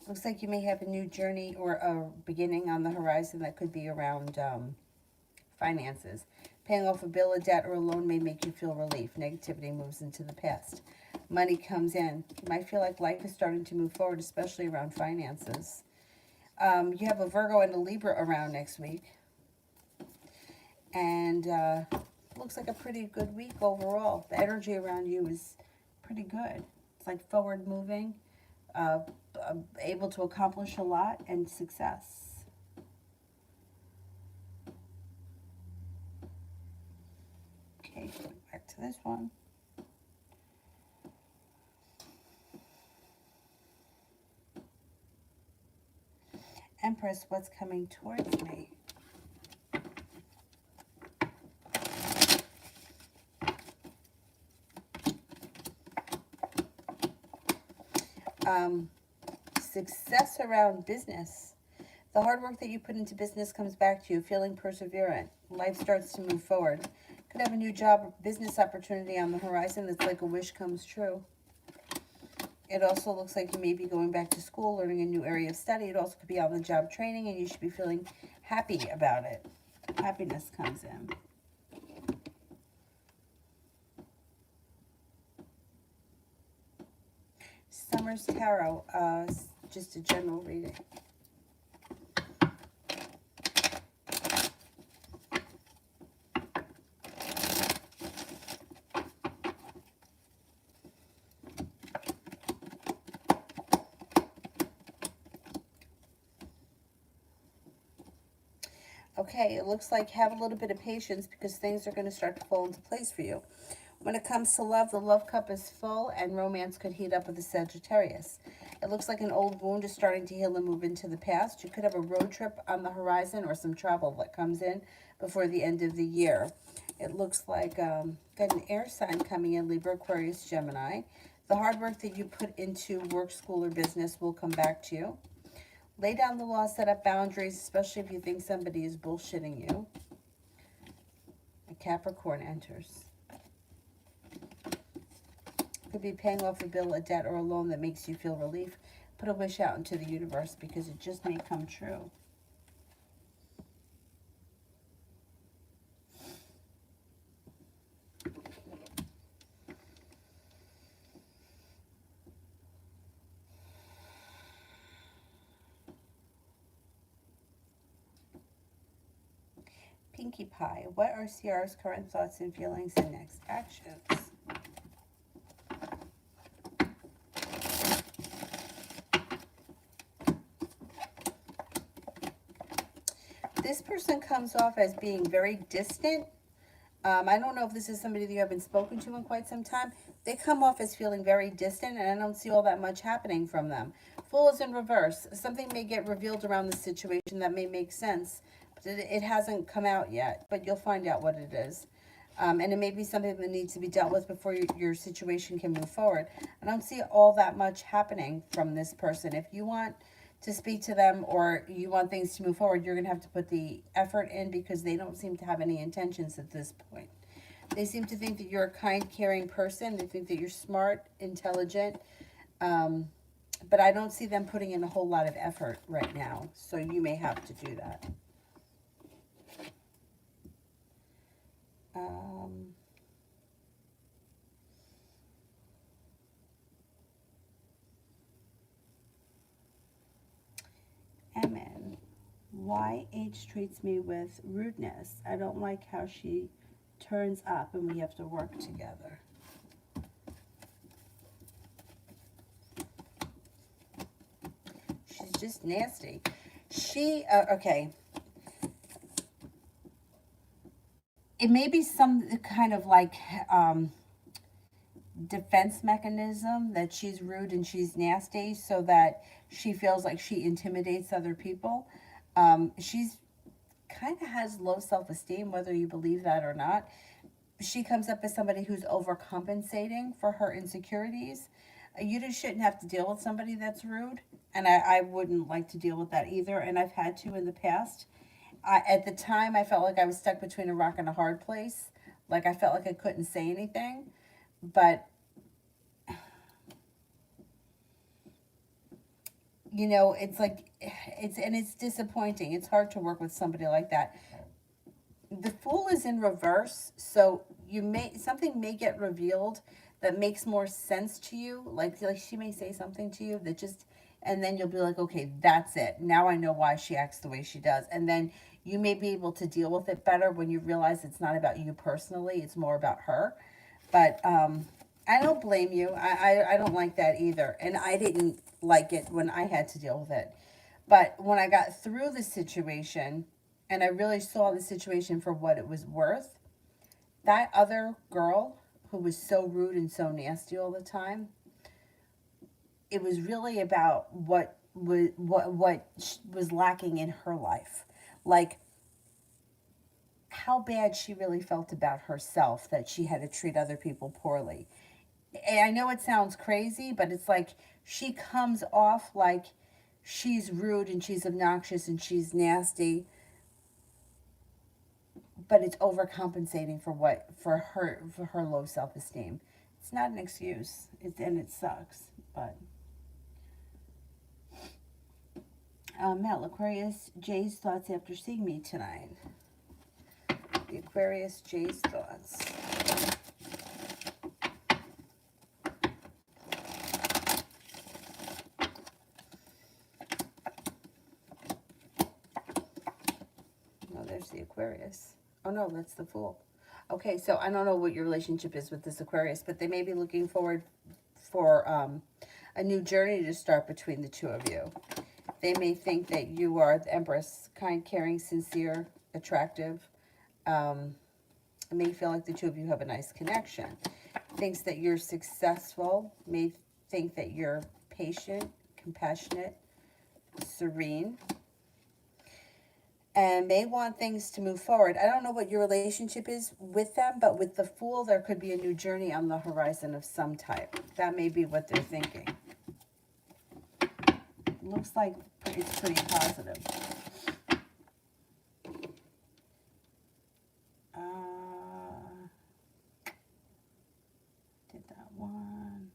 Looks like you may have a new journey or a beginning on the horizon that could be around finances. Paying off a bill, a debt, or a loan may make you feel relief. Negativity moves into the past. Money comes in. You might feel like life is starting to move forward, especially around finances. You have a Virgo and a Libra around next week. And looks like a pretty good week overall. The energy around you is pretty good. It's like forward moving. Able to accomplish a lot and success. Okay, back to this one. Empress, what's coming towards me? Success around business. The hard work that you put into business comes back to you, feeling perseverant. Life starts to move forward. Could have a new job or business opportunity on the horizon that's like a wish comes true. It also looks like you may be going back to school, learning a new area of study. It also could be on the job training, and you should be feeling happy about it. Happiness comes in. Summer's Tarot, just a general reading. Okay, it looks like have a little bit of patience because things are going to start to fall into place for you. When it comes to love, the love cup is full and romance could heat up with the Sagittarius. It looks like an old wound is starting to heal and move into the past. You could have a road trip on the horizon or some travel that comes in before the end of the year. It looks like got an air sign coming in, Libra, Aquarius, Gemini. The hard work that you put into work, school, or business will come back to you. Lay down the law, set up boundaries, especially if you think somebody is bullshitting you. A Capricorn enters. Could be paying off a bill, a debt, or a loan that makes you feel relief. Put a wish out into the universe because it just may come true. Pinkie Pie. What are Ciara's current thoughts and feelings and next actions? This person comes off as being very distant. I don't know if this is somebody that you haven't spoken to in quite some time. They come off as feeling very distant, and I don't see all that much happening from them. Fool is in reverse. Something may get revealed around the situation that may make sense, but it hasn't come out yet, but you'll find out what it is. And it may be something that needs to be dealt with before your situation can move forward. I don't see all that much happening from this person. If you want to speak to them or you want things to move forward, you're going to have to put the effort in because they don't seem to have any intentions at this point. They seem to think that you're a kind, caring person. They think that you're smart, intelligent, but I don't see them putting in a whole lot of effort right now, so you may have to do that. Amen. Why H treats me with rudeness. I don't like how she turns up and we have to work together. She's just nasty. Okay. It may be some kind of like defense mechanism that she's rude and she's nasty so that she feels like she intimidates other people. She's kind of has low self-esteem, whether you believe that or not. She comes up as somebody who's overcompensating for her insecurities. You just shouldn't have to deal with somebody that's rude, and I wouldn't like to deal with that either, and I've had to in the past. At the time, I felt like I was stuck between a rock and a hard place. Like, I felt like I couldn't say anything, but you know, it's like, it's disappointing. It's hard to work with somebody like that. The Fool is in reverse, so something may get revealed that makes more sense to you. Like she may say something to you that just, and then you'll be like, okay, that's it. Now I know why she acts the way she does. And then you may be able to deal with it better when you realize it's not about you personally, it's more about her. But I don't blame you. I don't like that either. And I didn't like it when I had to deal with it. But when I got through the situation and I really saw the situation for what it was worth, that other girl who was so rude and so nasty all the time, it was really about what was lacking in her life. Like how bad she really felt about herself that she had to treat other people poorly. And I know it sounds crazy, but it's like she comes off like she's rude and she's obnoxious and she's nasty, but it's overcompensating for her low self-esteem. It's not an excuse, and it sucks, but Matt Aquarius, Jay's thoughts after seeing me tonight. The Aquarius J's thoughts. No, there's the Aquarius. Oh no, that's the Fool. Okay, so I don't know what your relationship is with this Aquarius, but they may be looking forward for a new journey to start between the two of you. They may think that you are the Empress, kind, caring, sincere, attractive. It may feel like the two of you have a nice connection. Thinks that you're successful, may think that you're patient, compassionate, serene, and may want things to move forward. I don't know what your relationship is with them, but with the Fool, there could be a new journey on the horizon of some type. That may be what they're thinking. Looks like it's pretty positive. Did that one.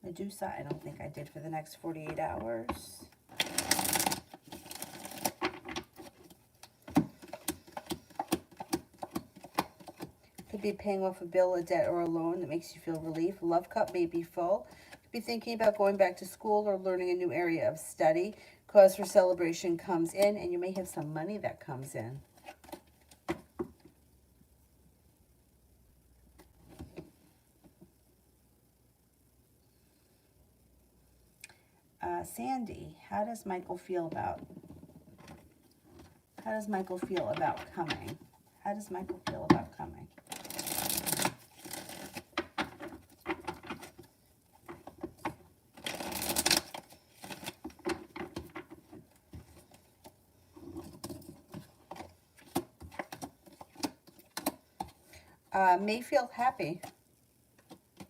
Medusa, I don't think I did for the next 48 hours. Could be paying off a bill, a debt, or a loan that makes you feel relief. Love cup may be full. Could be thinking about going back to school or learning a new area of study. Cause for celebration comes in, and you may have some money that comes in. Sandy, how does Michael feel about coming? How does Michael feel about coming? May feel happy.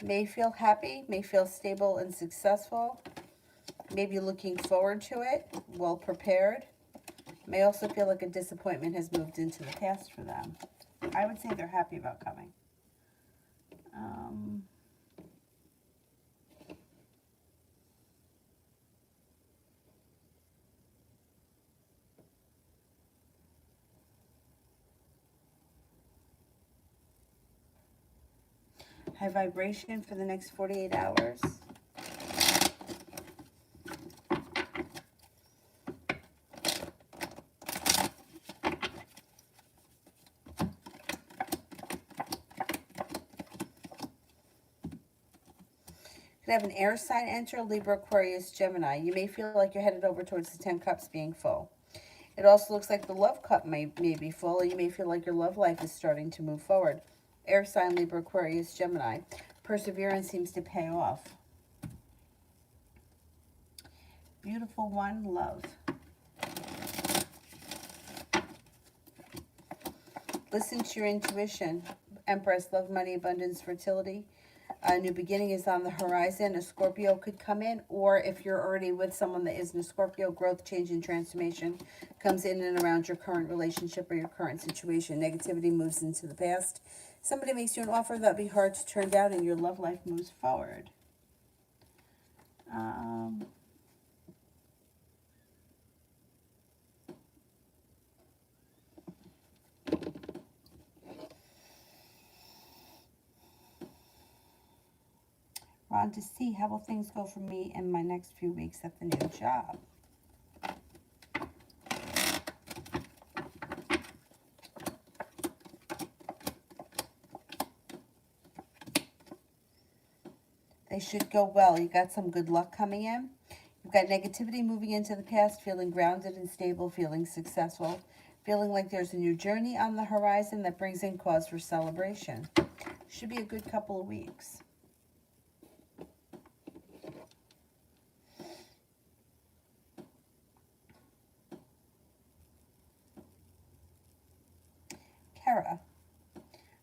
May feel happy, may feel stable and successful. Maybe looking forward to it, well prepared. May also feel like a disappointment has moved into the past for them. I would say they're happy about coming. High vibration for the next 48 hours. Could have an air sign enter, Libra, Aquarius, Gemini. You may feel like you're headed over towards the 10 cups being full. It also looks like the love cup may be full, and you may feel like your love life is starting to move forward. Air sign, Libra, Aquarius, Gemini. Perseverance seems to pay off. Beautiful one, love. Listen to your intuition. Empress, love, money, abundance, fertility. A new beginning is on the horizon. A Scorpio could come in, or if you're already with someone that isn't a Scorpio, growth, change, and transformation comes in and around your current relationship or your current situation. Negativity moves into the past. Somebody makes you an offer that'd be hard to turn down, and your love life moves forward. We're on to see how will things go for me in my next few weeks at the new job. They should go well. You got some good luck coming in. You've got negativity moving into the past, feeling grounded and stable, feeling successful, feeling like there's a new journey on the horizon that brings in cause for celebration. Should be a good couple of weeks. Kara,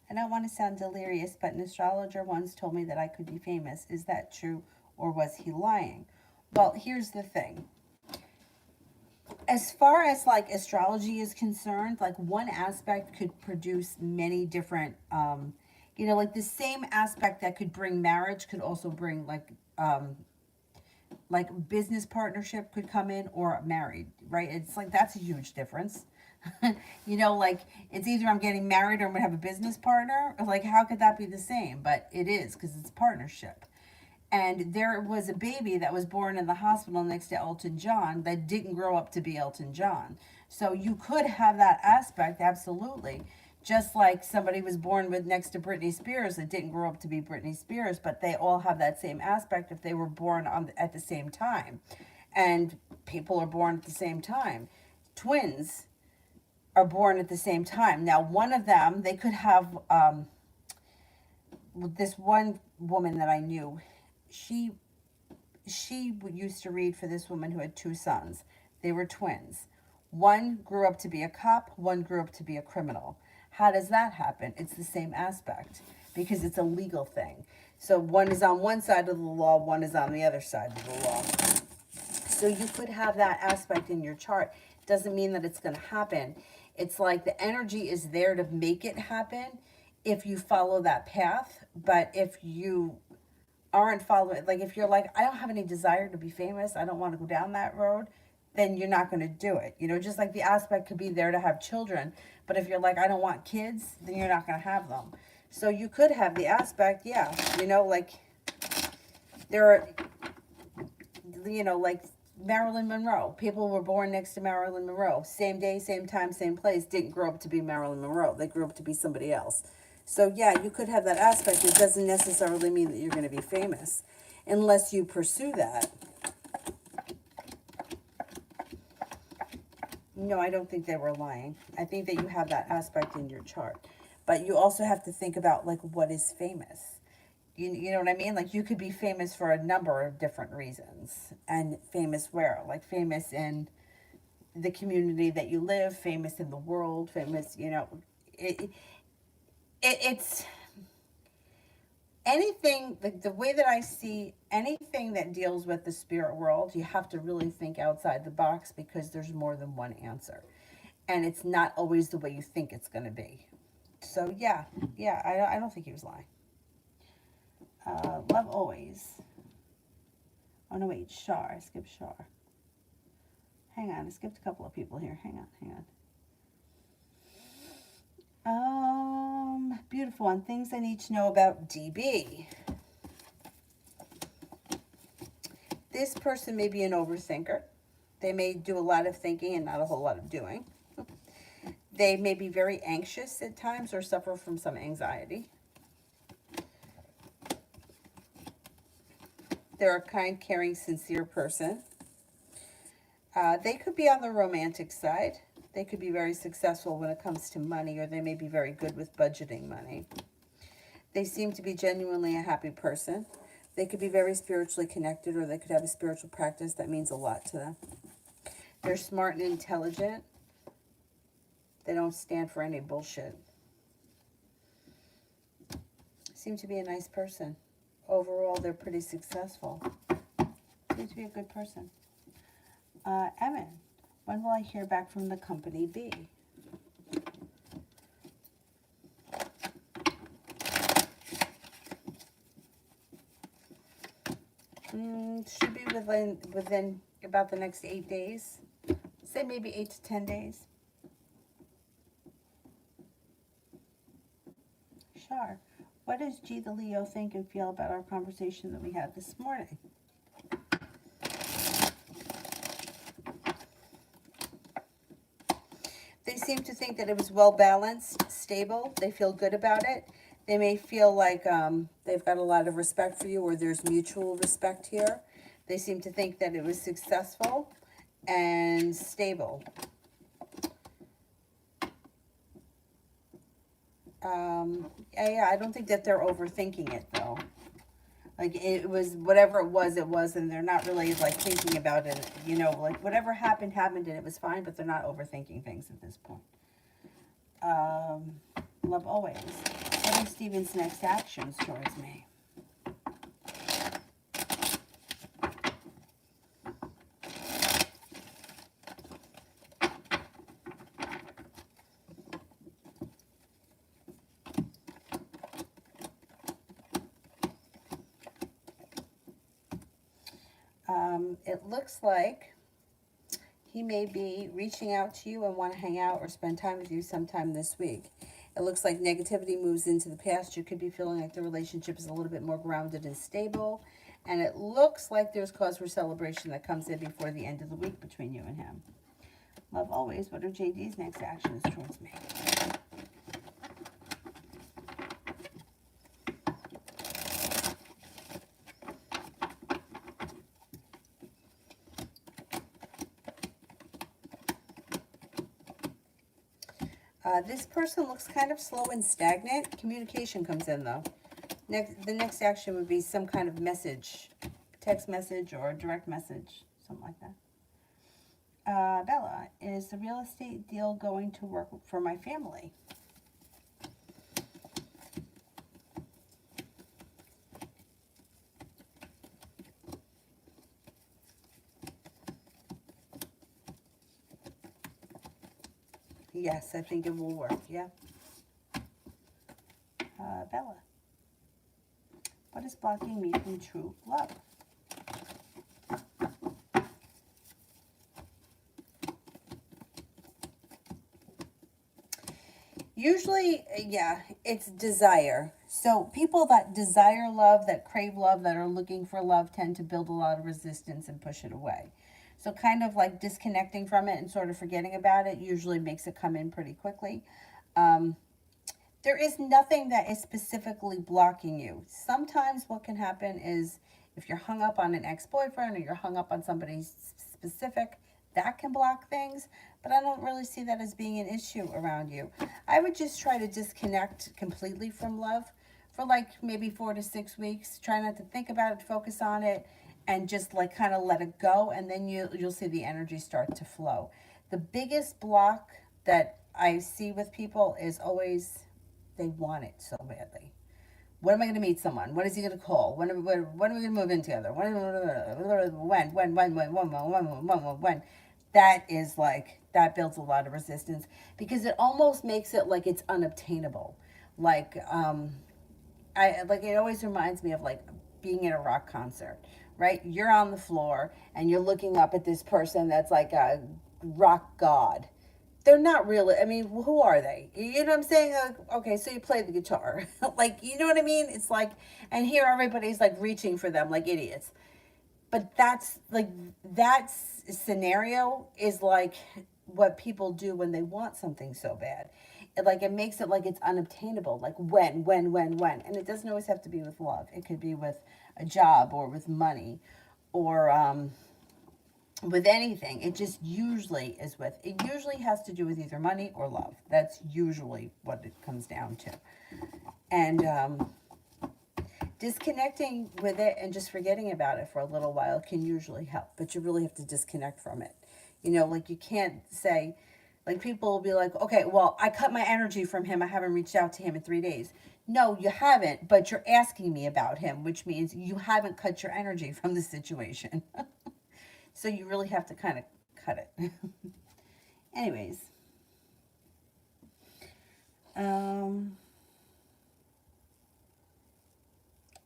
I don't want to sound delirious, but an astrologer once told me that I could be famous. Is that true, or was he lying? Well, here's the thing. As far as like astrology is concerned, like one aspect could produce many different, like the same aspect that could bring marriage could also bring like business partnership could come in, or married, right? It's like that's a huge difference. You know, like it's either I'm getting married or I'm gonna have a business partner. Like, how could that be the same? But it is, because it's partnership. And there was a baby that was born in the hospital next to Elton John that didn't grow up to be Elton John. So you could have that aspect, absolutely. Just like somebody was born with next to Britney Spears that didn't grow up to be Britney Spears, but they all have that same aspect if they were born at the same time. And people are born at the same time. Twins are born at the same time. Now, one of them, they could have this one woman that I knew. She she used to read for this woman who had two sons. They were twins. One grew up to be a cop, one grew up to be a criminal. How does that happen? It's the same aspect because it's a legal thing. So one is on one side of the law, one is on the other side of the law. So you could have that aspect in your chart. Doesn't mean that it's going to happen. It's like the energy is there to make it happen if you follow that path. But if you aren't following, like if you're like, I don't have any desire to be famous, I don't want to go down that road, then you're not going to do it. You know, just like the aspect could be there to have children. But if you're like, I don't want kids, then you're not going to have them. So you could have the aspect, yeah, you know, like there are, you know, like Marilyn Monroe. People were born next to Marilyn Monroe. Same day, same time, same place. Didn't grow up to be Marilyn Monroe. They grew up to be somebody else. So yeah, you could have that aspect. It doesn't necessarily mean that you're going to be famous unless you pursue that. No, I don't think they were lying. I think that you have that aspect in your chart. But you also have to think about, like, what is famous? You know what I mean? Like, you could be famous for a number of different reasons. And famous where? Like, famous in the community that you live, famous in the world, famous, you know. It's anything, like the way that I see anything that deals with the spirit world, you have to really think outside the box because there's more than one answer. And it's not always the way you think it's going to be. So, yeah, I don't think he was lying. Love always. Oh, no, wait, Shar. I skipped Shar. Hang on, I skipped a couple of people here. Hang on. Beautiful. And things I need to know about DB. This person may be an overthinker. They may do a lot of thinking and not a whole lot of doing. They may be very anxious at times or suffer from some anxiety. They're a kind, caring, sincere person. They could be on the romantic side. They could be very successful when it comes to money, or they may be very good with budgeting money. They seem to be genuinely a happy person. They could be very spiritually connected, or they could have a spiritual practice that means a lot to them. They're smart and intelligent. They don't stand for any bullshit. Seem to be a nice person. Overall, they're pretty successful. Seem to be a good person. Emin, when will I hear back from the company B? Should be within about the next 8 days. Say maybe 8 to 10 days. Sure. What does G the Leo think and feel about our conversation that we had this morning? They seem to think that it was well balanced, stable. They feel good about it. They may feel like they've got a lot of respect for you, or there's mutual respect here. They seem to think that it was successful and stable. Yeah, I don't think that they're overthinking it, though. Like, it was, whatever it was, and they're not really, like, thinking about it, you know, like, whatever happened, and it was fine, but they're not overthinking things at this point. Love always. What are Stephen's next actions towards me? It looks like he may be reaching out to you and want to hang out or spend time with you sometime this week. It looks like negativity moves into the past. You could be feeling like the relationship is a little bit more grounded and stable. And it looks like there's cause for celebration that comes in before the end of the week between you and him. Love always. What are JD's next actions towards me? This person looks kind of slow and stagnant. Communication comes in, though. The next action would be some kind of message, text message or a direct message, something like that. Bella, is the real estate deal going to work for my family? Yes, I think it will work, yeah. Bella, what is blocking me from true love? Usually, yeah, it's desire. So people that desire love, that crave love, that are looking for love tend to build a lot of resistance and push it away. So kind of like disconnecting from it and sort of forgetting about it usually makes it come in pretty quickly. There is nothing that is specifically blocking you. Sometimes what can happen is if you're hung up on an ex-boyfriend or you're hung up on somebody specific, that can block things, but I don't really see that as being an issue around you. I would just try to disconnect completely from love for like maybe 4 to 6 weeks. Try not to think about it, focus on it, and just like kind of let it go, and then you'll see the energy start to flow. The biggest block that I see with people is always they want it so badly. When am I going to meet someone? When is he going to call? When are we going to move in together? When? That is like, that builds a lot of resistance because it almost makes it like it's unobtainable. Like, it always reminds me of like being at a rock concert, right? You're on the floor and you're looking up at this person that's like a rock god. They're not really, I mean, who are they? You know what I'm saying? Like, okay, so you play the guitar. Like, you know what I mean? It's like, and here everybody's like reaching for them like idiots. But that's like, that scenario is like what people do when they want something so bad. It makes it like it's unobtainable. Like when. And it doesn't always have to be with love. It could be with a job or with money or, with anything. It just usually is with, it usually has to do with either money or love. That's usually what it comes down to. And disconnecting with it and just forgetting about it for a little while can usually help, but you really have to disconnect from it. You know, like you can't say, like people will be like, okay, well, I cut my energy from him. I haven't reached out to him in 3 days. No, you haven't, but you're asking me about him, which means you haven't cut your energy from the situation. So you really have to kind of cut it. Anyways.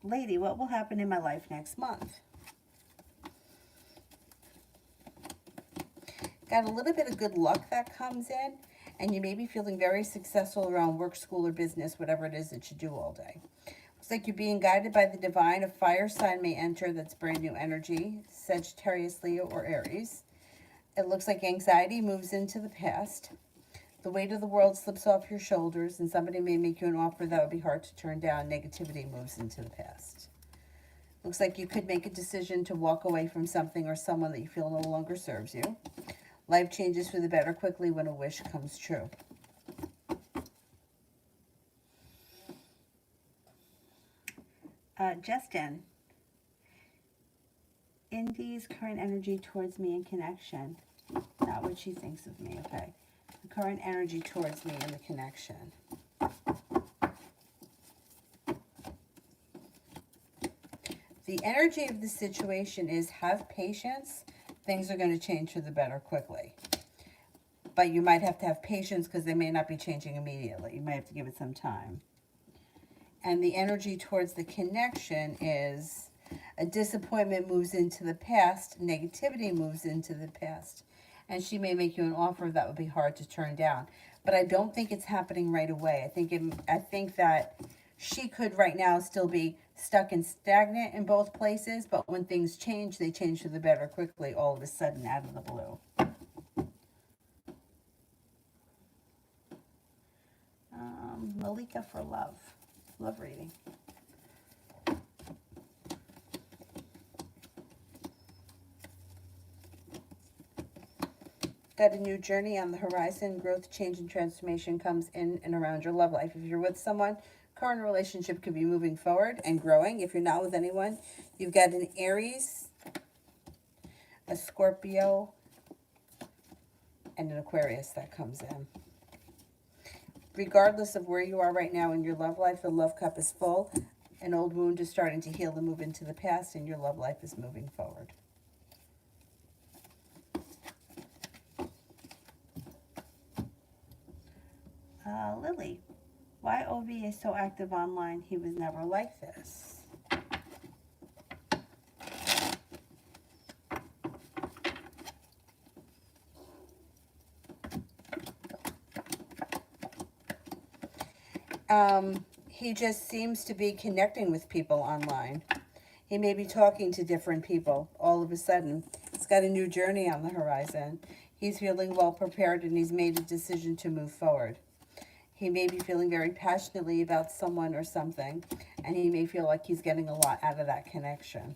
Lady, what will happen in my life next month? Got a little bit of good luck that comes in, and you may be feeling very successful around work, school, or business, whatever it is that you do all day. Looks like you're being guided by the divine. A fire sign may enter that's brand new energy, Sagittarius, Leo, or Aries. It looks like anxiety moves into the past. The weight of the world slips off your shoulders, and somebody may make you an offer that would be hard to turn down. Negativity moves into the past. Looks like you could make a decision to walk away from something or someone that you feel no longer serves you. Life changes for the better quickly when a wish comes true. Justin, Indy's current energy towards me in connection. Not what she thinks of me, okay. The current energy towards me in the connection. The energy of the situation is have patience. Things are going to change for the better quickly. But you might have to have patience because they may not be changing immediately. You might have to give it some time. And the energy towards the connection is a disappointment moves into the past, negativity moves into the past, and she may make you an offer that would be hard to turn down. But I don't think it's happening right away. I think that she could right now still be stuck and stagnant in both places, but when things change, they change for the better quickly, all of a sudden, out of the blue. Malika for love. Love reading. Got a new journey on the horizon. Growth, change, and transformation comes in and around your love life. If you're with someone, current relationship could be moving forward and growing. If you're not with anyone, you've got an Aries, a Scorpio, and an Aquarius that comes in. Regardless of where you are right now in your love life, the love cup is full. An old wound is starting to heal and move into the past, and your love life is moving forward. Lily, why OV is so active online? He was never like this. He just seems to be connecting with people online. He may be talking to different people all of a sudden. He's got a new journey on the horizon. He's feeling well prepared and he's made a decision to move forward. He may be feeling very passionately about someone or something, and he may feel like he's getting a lot out of that connection.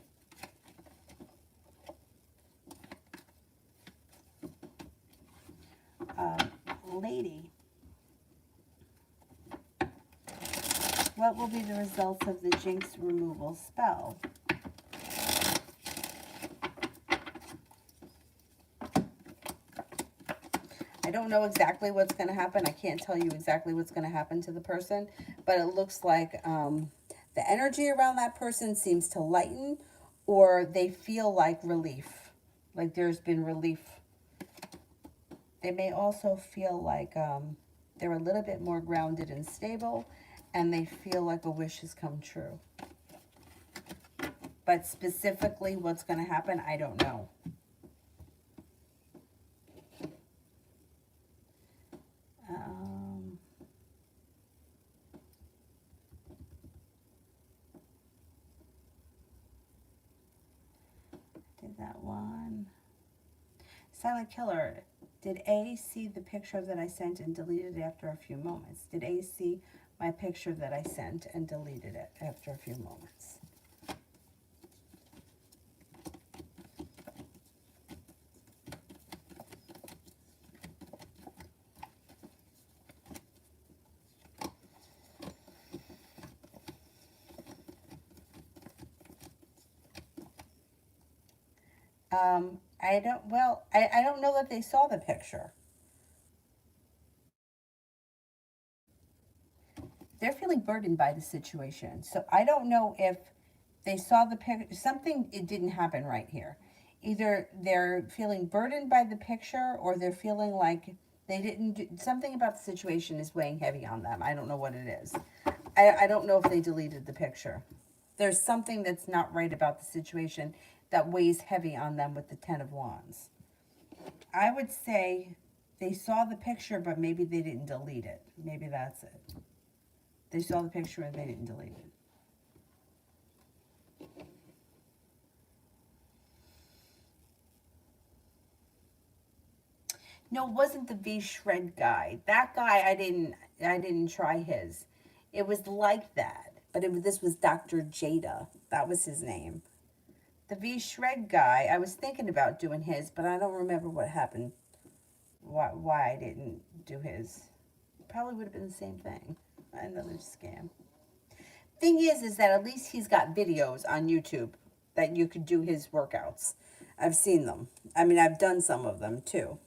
Lady, what will be the results of the jinx removal spell? I don't know exactly what's going to happen. I can't tell you exactly what's going to happen to the person, but it looks like the energy around that person seems to lighten, or they feel like relief, like there's been relief. They may also feel like they're a little bit more grounded and stable, and they feel like a wish has come true. But specifically what's going to happen, I don't know. Did that one. Silent Killer. Did A see the picture that I sent and deleted it after a few moments? Did A see my picture that I sent and deleted it after a few moments? I don't know that they saw the picture. They're feeling burdened by the situation. So I don't know if they saw the picture. Something, it didn't happen right here. Either they're feeling burdened by the picture, or they're feeling like they didn't do, something about the situation is weighing heavy on them. I don't know what it is. I don't know if they deleted the picture. There's something that's not right about the situation that weighs heavy on them with the Ten of Wands. I would say they saw the picture, but maybe they didn't delete it. Maybe that's it. They saw the picture and they didn't delete it. No, it wasn't the V Shred guy. That guy, I didn't try his. It was like that, but this was Dr. Jada. That was his name. The V Shred guy, I was thinking about doing his, but I don't remember what happened. Why I didn't do his. Probably would have been the same thing. Another scam. Thing is that at least he's got videos on YouTube that you could do his workouts. I've seen them. I mean, I've done some of them too.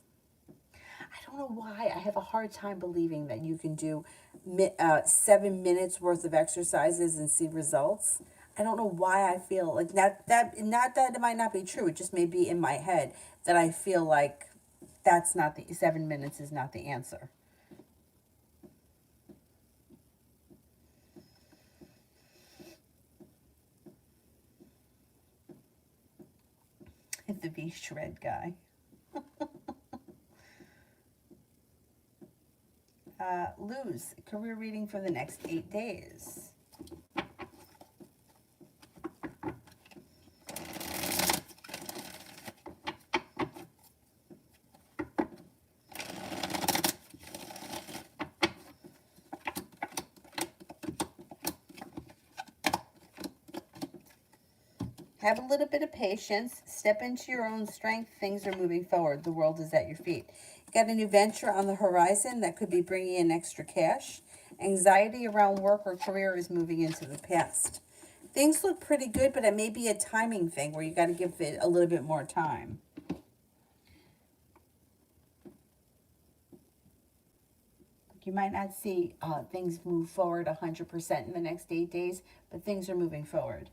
I don't know why I have a hard time believing that you can do 7 minutes worth of exercises and see results. I don't know why I feel like not that it might not be true. It just may be in my head that I feel like that's not the 7 minutes is not the answer. The V Shred guy. Luz, career reading for the next 8 days. Have a little bit of patience. Step into your own strength. Things are moving forward. The world is at your feet. You got a new venture on the horizon that could be bringing in extra cash. Anxiety around work or career is moving into the past. Things look pretty good, but it may be a timing thing where you got to give it a little bit more time. You might not see things move forward 100% in the next 8 days, but things are moving forward.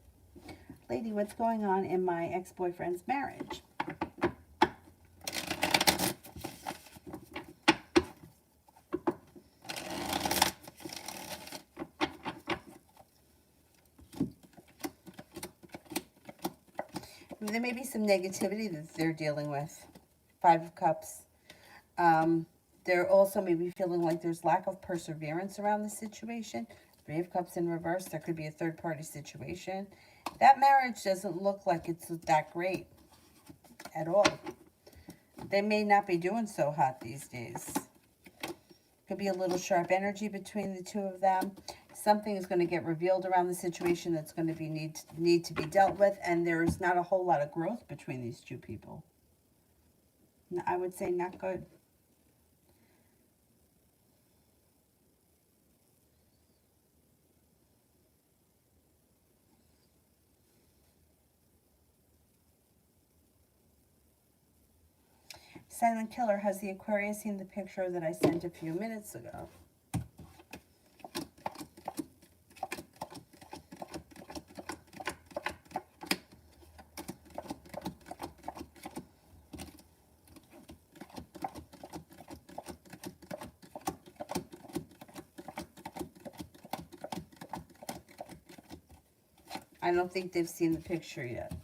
Lady, what's going on in my ex-boyfriend's marriage? There may be some negativity that they're dealing with. 5 of Cups. They're also maybe feeling like there's lack of perseverance around the situation. 3 of Cups in reverse. There could be a third-party situation. That marriage doesn't look like it's that great at all. They may not be doing so hot these days. Could be a little sharp energy between the two of them. Something is going to get revealed around the situation that's going to be need to be dealt with, and there's not a whole lot of growth between these two people. I would say not good. Silent Killer, has the Aquarius seen the picture that I sent a few minutes ago? I don't think they've seen the picture yet.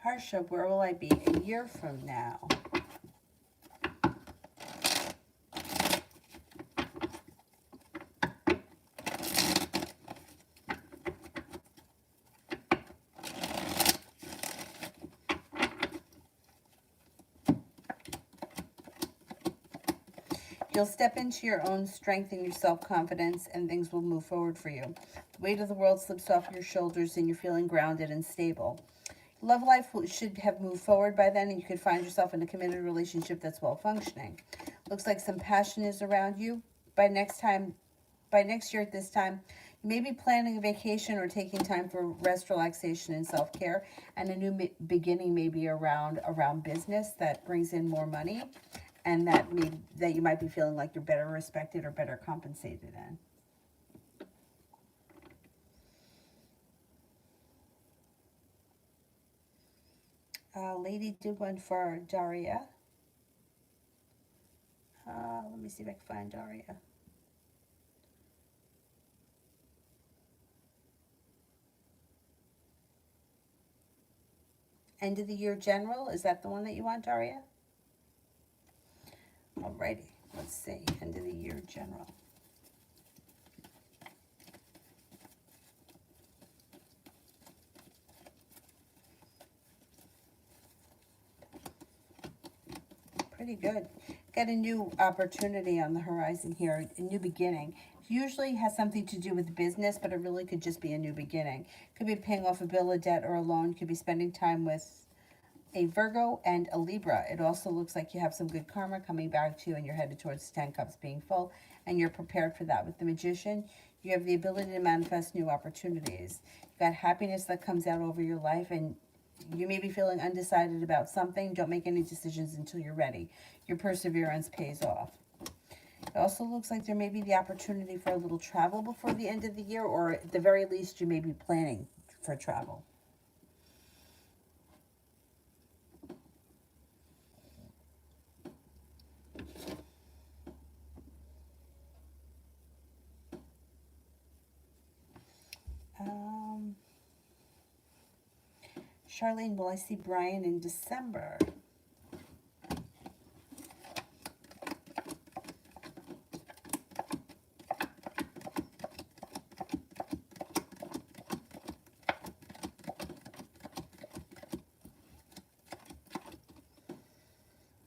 Harsha, where will I be a year from now? You'll step into your own strength and your self-confidence, and things will move forward for you. The weight of the world slips off your shoulders, and you're feeling grounded and stable. Love life should have moved forward by then, and you could find yourself in a committed relationship that's well functioning. Looks like some passion is around you. By next year at this time, you may be planning a vacation or taking time for rest, relaxation, and self-care. And a new beginning may be around business that brings in more money, and that you might be feeling like you're better respected or better compensated in. Lady, do one for Daria. Let me see if I can find Daria. End of the year general, is that the one that you want, Daria? Alrighty, let's see, end of the year general. Pretty good. Got a new opportunity on the horizon here, a new beginning. Usually has something to do with business, but it really could just be a new beginning. Could be paying off a bill, a debt, or a loan. Could be spending time with a Virgo and a Libra. It also looks like you have some good karma coming back to you, and you're headed towards 10 Cups being full, and you're prepared for that. With the Magician, you have the ability to manifest new opportunities. You've got happiness that comes out over your life, and you may be feeling undecided about something. Don't make any decisions until you're ready. Your perseverance pays off. It also looks like there may be the opportunity for a little travel before the end of the year, or at the very least, you may be planning for travel. Charlene, will I see Brian in December?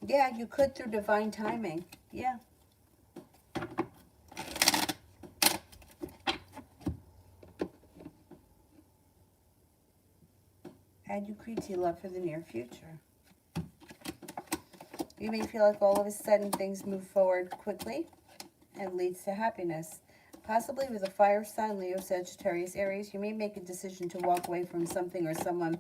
Yeah, you could through divine timing. Yeah. Add you Creaty love for the near future. You may feel like all of a sudden things move forward quickly and leads to happiness. Possibly with a fire sign, Leo, Sagittarius, Aries, you may make a decision to walk away from something or someone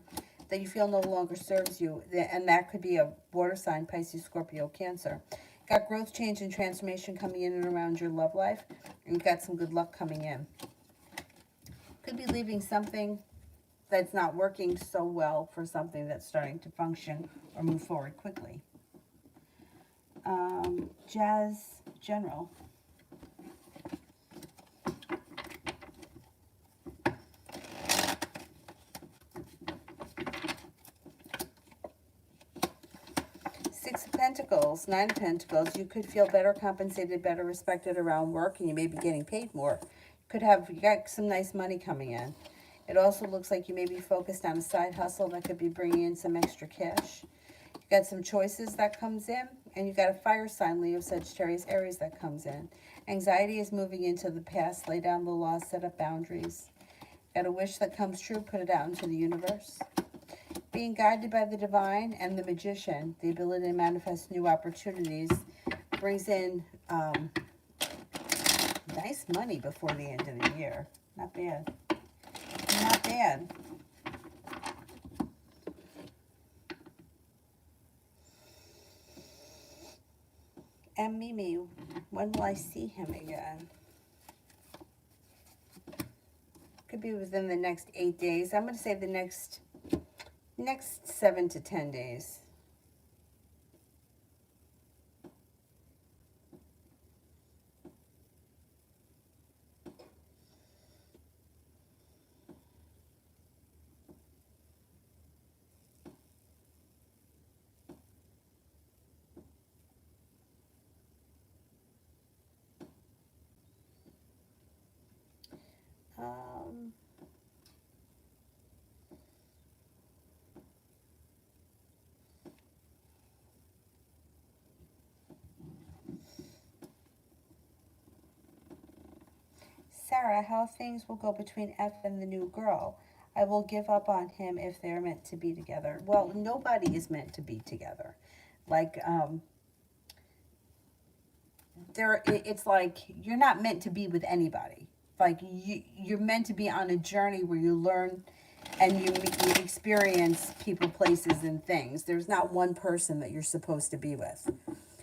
that you feel no longer serves you. And that could be a water sign, Pisces, Scorpio, Cancer. Got growth, change, and transformation coming in and around your love life. And you've got some good luck coming in. Could be leaving something that's not working so well for something that's starting to function or move forward quickly. Jazz General. Six of Pentacles, Nine of Pentacles. You could feel better compensated, better respected around work, and you may be getting paid more. You got some nice money coming in. It also looks like you may be focused on a side hustle that could be bringing in some extra cash. You got some choices that comes in, and you got a fire sign, Leo, Sagittarius, Aries, that comes in. Anxiety is moving into the past. Lay down the law, set up boundaries. Got a wish that comes true, put it out into the universe. Being guided by the divine and the magician, the ability to manifest new opportunities, brings in nice money before the end of the year. Not bad. Not bad. And Mimi, when will I see him again? Could be within the next 8 days. I'm going to say the next 7 to 10 days. Sarah, how things will go between F and the new girl. I will give up on him if they're meant to be together. Well, nobody is meant to be together. Like, it's like you're not meant to be with anybody. Like, you're meant to be on a journey where you learn and you experience people, places, and things. There's not one person that you're supposed to be with.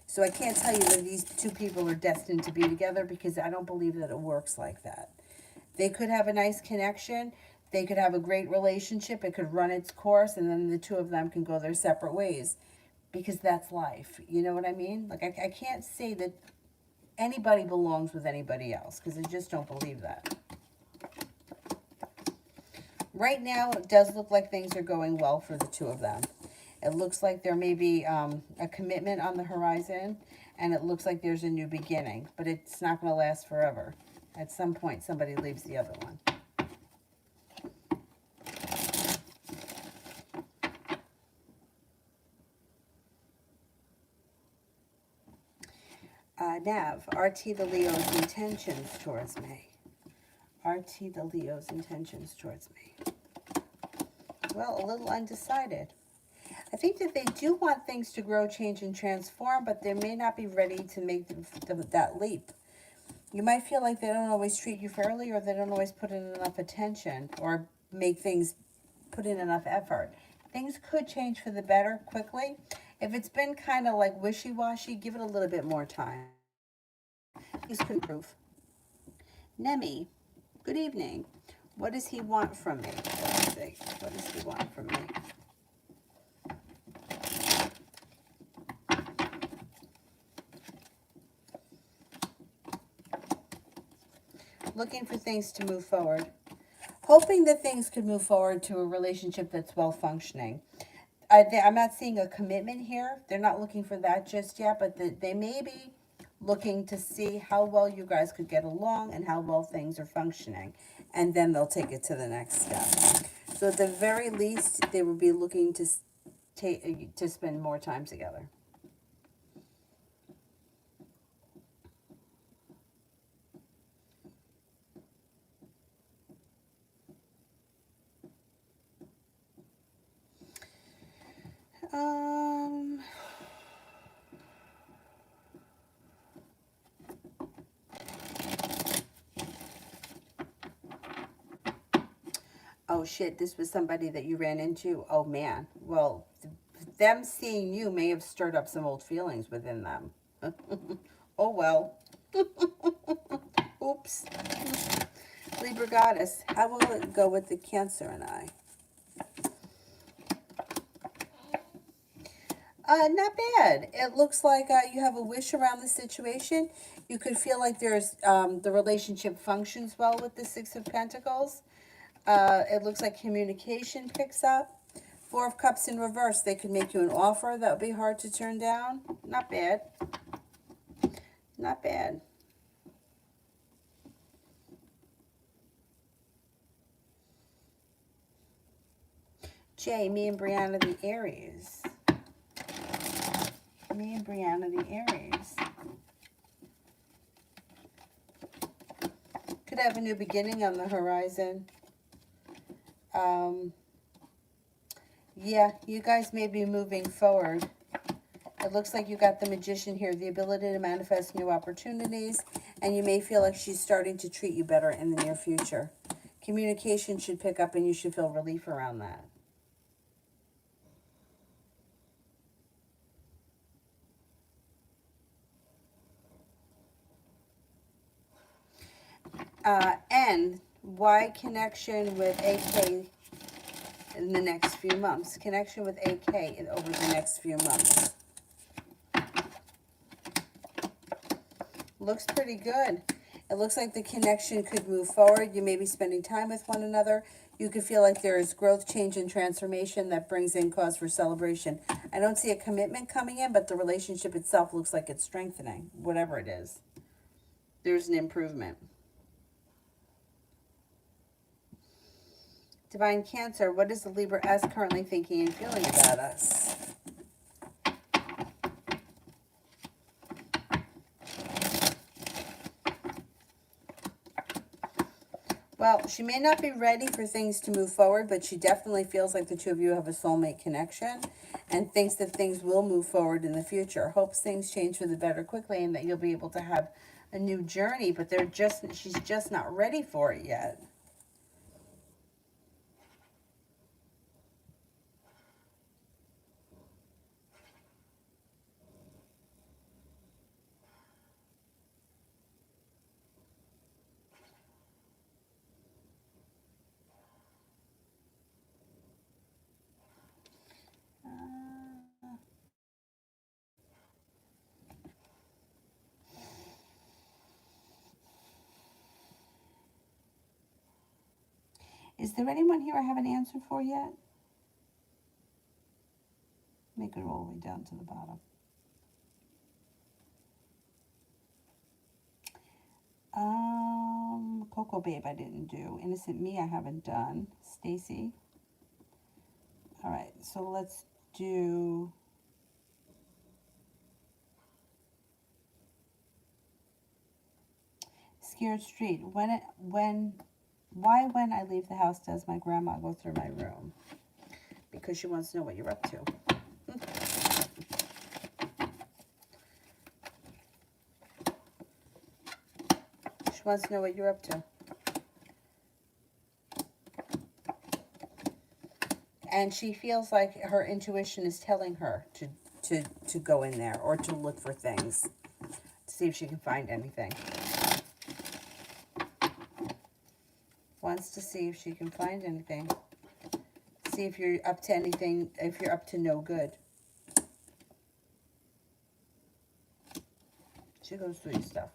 So I can't tell you that these two people are destined to be together, because I don't believe that it works like that. They could have a nice connection. They could have a great relationship. It could run its course, and then the two of them can go their separate ways, because that's life. You know what I mean? Like, I can't say that anybody belongs with anybody else, because I just don't believe that. Right now, it does look like things are going well for the two of them. It looks like there may be a commitment on the horizon, and it looks like there's a new beginning, but it's not going to last forever. At some point, somebody leaves the other one. Nav, RT the Leo's intentions towards me. RT the Leo's intentions towards me. Well, a little undecided. I think that they do want things to grow, change, and transform, but they may not be ready to make that leap. You might feel like they don't always treat you fairly, or they don't always put in enough attention, or make things put in enough effort. Things could change for the better quickly. If it's been kind of like wishy-washy, give it a little bit more time. Things could improve. Nemi, good evening. What does he want from me? Let's see. What does he want from me? Looking for things to move forward. hoping that things could move forward to a relationship that's well functioning. I'm not seeing a commitment here. They're not looking for that just yet, but they may be looking to see how well you guys could get along and how well things are functioning. And then they'll take it to the next step. So at the very least, they would be looking to spend more time together. Um, oh shit, this was somebody that you ran into. Oh man. Well, them seeing you may have stirred up some old feelings within them. Oh well. Oops. Libra goddess, how will it go with the Cancer and I? Not bad. It looks like you have a wish around the situation. You could feel like there's the relationship functions well with the Six of Pentacles. It looks like communication picks up. Four of Cups in reverse. They could make you an offer that would be hard to turn down. Not bad. Not bad. Jay, me and Brianna the Aries. Me and Brianna the Aries. Could have a new beginning on the horizon. Yeah, you guys may be moving forward. It looks like you got the Magician here, the ability to manifest new opportunities, and you may feel like she's starting to treat you better in the near future. Communication should pick up and you should feel relief around that. And why connection with AK in the next few months? Connection with AK over the next few months. Looks pretty good. It looks like the connection could move forward. You may be spending time with one another. You could feel like there is growth, change, and transformation that brings in cause for celebration. I don't see a commitment coming in, but the relationship itself looks like it's strengthening, whatever it is. There's an improvement. Divine Cancer, what is the Libra S currently thinking and feeling about us? Well, she may not be ready for things to move forward, but she definitely feels like the two of you have a soulmate connection and thinks that things will move forward in the future. Hopes things change for the better quickly and that you'll be able to have a new journey, but she's just not ready for it yet. Is there anyone here I haven't answered for yet? Make it all the way down to the bottom. Coco Babe I didn't do. Innocent Me I haven't done. Stacy. All right, so let's do Scared Street. Why when I leave the house does my grandma go through my room? Because she wants to know what you're up to. She wants to know what you're up to. And she feels like her intuition is telling her to go in there or to look for things, to see if she can find anything. Wants to see if she can find anything. See if you're up to anything, if you're up to no good. She goes through your stuff.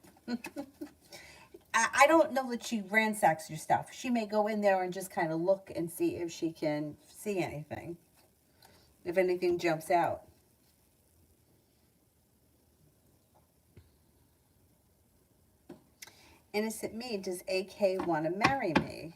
I don't know that she ransacks your stuff. She may go in there and just kind of look and see if she can see anything, if anything jumps out. Innocent me, does AK want to marry me?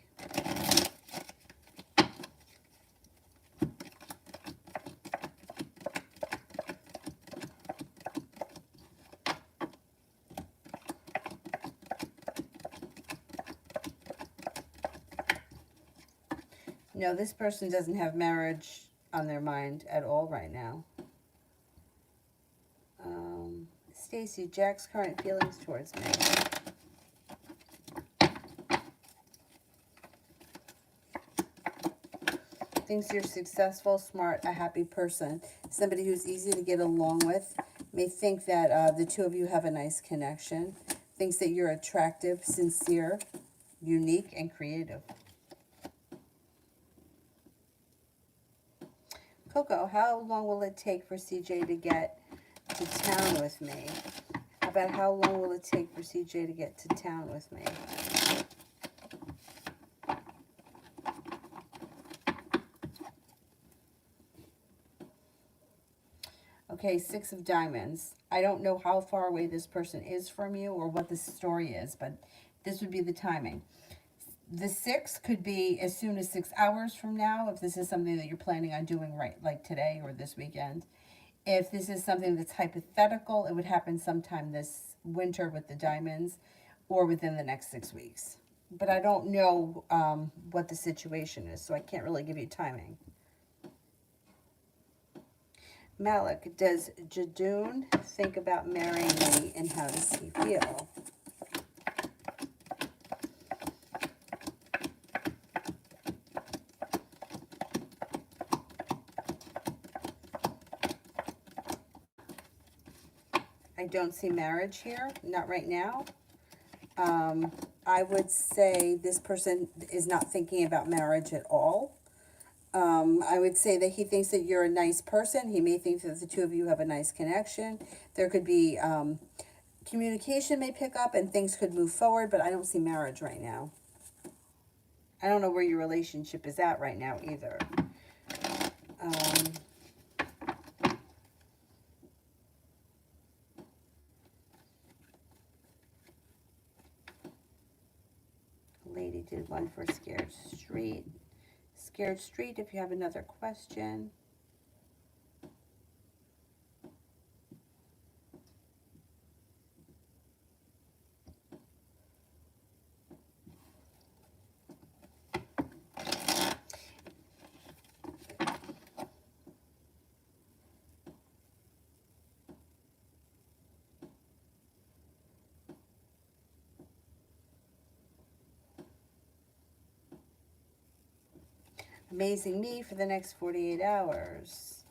No, this person doesn't have marriage on their mind at all right now. Stacy, Jack's current feelings towards me. Thinks you're successful, smart, a happy person. Somebody who's easy to get along with. May think that the two of you have a nice connection. Thinks that you're attractive, sincere, unique, and creative. Coco, how long will it take for CJ to get to town with me? How about how long will it take for CJ to get to town with me? Okay, Six of Diamonds. I don't know how far away this person is from you or what the story is, but this would be the timing. The 6 could be as soon as 6 hours from now, if this is something that you're planning on doing right, like today or this weekend. If this is something that's hypothetical, it would happen sometime this winter with the diamonds or within the next 6 weeks. But I don't know what the situation is, so I can't really give you timing. Malik, does Jadoon think about marrying me, and how does he feel? I don't see marriage here, not right now. I would say this person is not thinking about marriage at all. I would say that he thinks that you're a nice person. He may think that the two of you have a nice connection. There could be communication may pick up and things could move forward, but I don't see marriage right now. I don't know where your relationship is at right now either. Lady did one for Scared Street. Scared Street, if you have another question. Amazing me for the next 48 hours.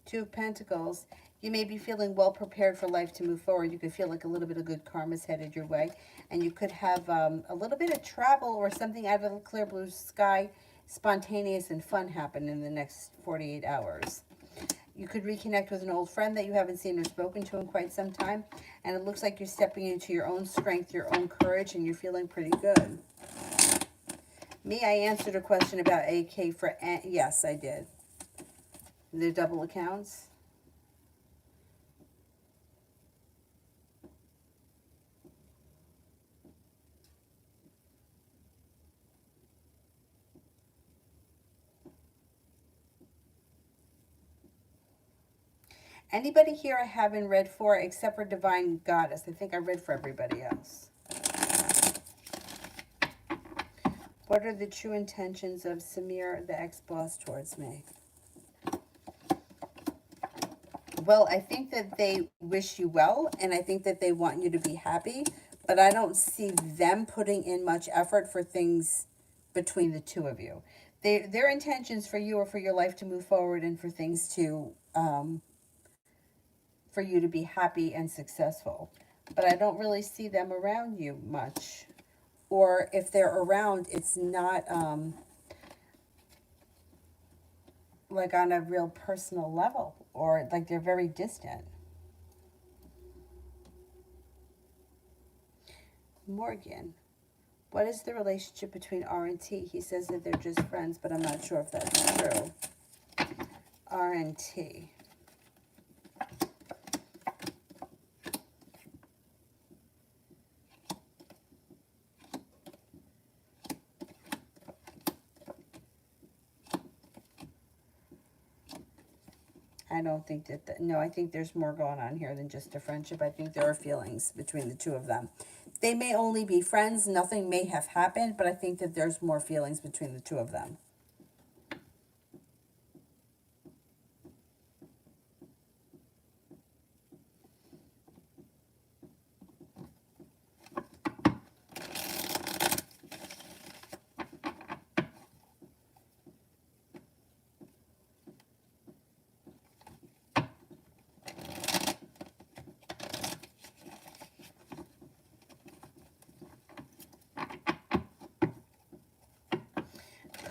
Two of Pentacles. You may be feeling well prepared for life to move forward. You could feel like a little bit of good karma is headed your way. And you could have a little bit of travel or something out of the clear blue sky, spontaneous and fun happen in the next 48 hours. You could reconnect with an old friend that you haven't seen or spoken to in quite some time. And it looks like you're stepping into your own strength, your own courage, and you're feeling pretty good. Me, I answered a question about AK for... Yes, I did. The double accounts. Anybody here I haven't read for except for Divine Goddess? I think I read for everybody else. What are the true intentions of Samir, the ex-boss, towards me? Well, I think that they wish you well, and I think that they want you to be happy, but I don't see them putting in much effort for things between the two of you. Their intentions for you are for your life to move forward and for things to... for you to be happy and successful. But I don't really see them around you much. or if they're around, it's not like on a real personal level, or like they're very distant. Morgan, what is the relationship between R and T? He says that they're just friends, but I'm not sure if that's true. R and T. I don't think that, no, I think there's more going on here than just a friendship. I think there are feelings between the two of them. They may only be friends, nothing may have happened, but I think that there's more feelings between the two of them.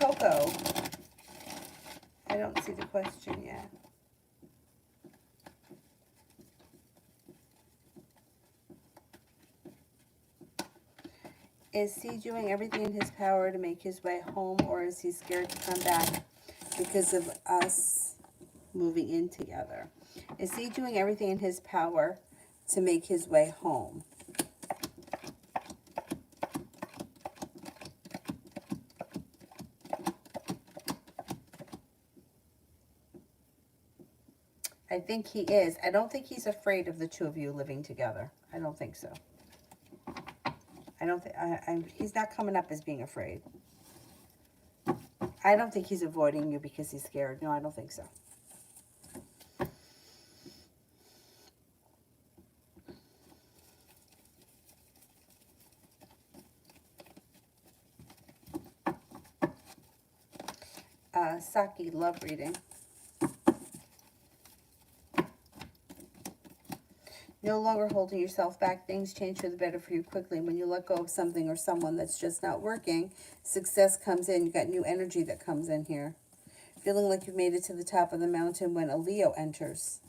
Coco, I don't see the question yet. Is he doing everything in his power to make his way home, or is he scared to come back because of us moving in together? Is he doing everything in his power to make his way home? I think he is. I don't think he's afraid of the two of you living together. I don't think so. I don't think he's not coming up as being afraid. I don't think he's avoiding you because he's scared. No, I don't think so. Saki, love reading. No longer holding yourself back. Things change for the better for you quickly. When you let go of something or someone that's just not working, success comes in. You got new energy that comes in here. Feeling like you've made it to the top of the mountain when a Leo enters.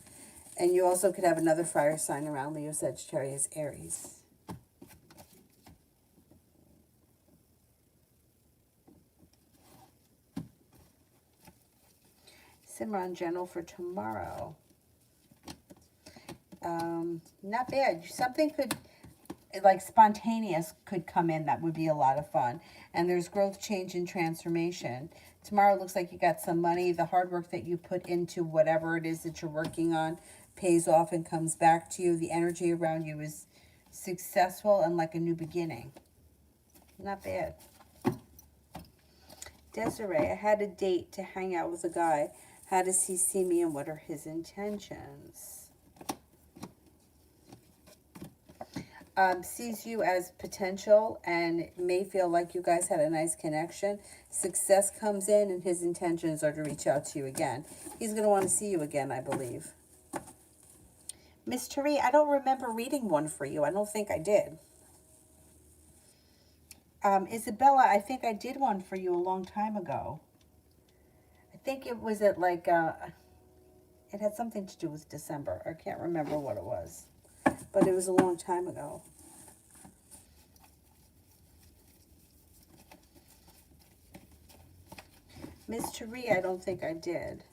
And you also could have another fire sign around Leo, Sagittarius, Aries. Simran, general for tomorrow. Not bad. Something could, like spontaneous, could come in that would be a lot of fun. And there's growth, change, and transformation. Tomorrow looks like you got some money. The hard work that you put into whatever it is that you're working on pays off and comes back to you. The energy around you is successful and like a new beginning. Not bad. Desiree, I had a date to hang out with a guy. How does he see me and what are his intentions? Sees you as potential and may feel like you guys had a nice connection. Success comes in and his intentions are to reach out to you again. He's going to want to see you again, I believe. Miss Tari, I don't remember reading one for you. I don't think I did. Isabella, I think I did one for you a long time ago. I think it was at like, it had something to do with December. I can't remember what it was, but it was a long time ago. Miss Tari, I don't think I did.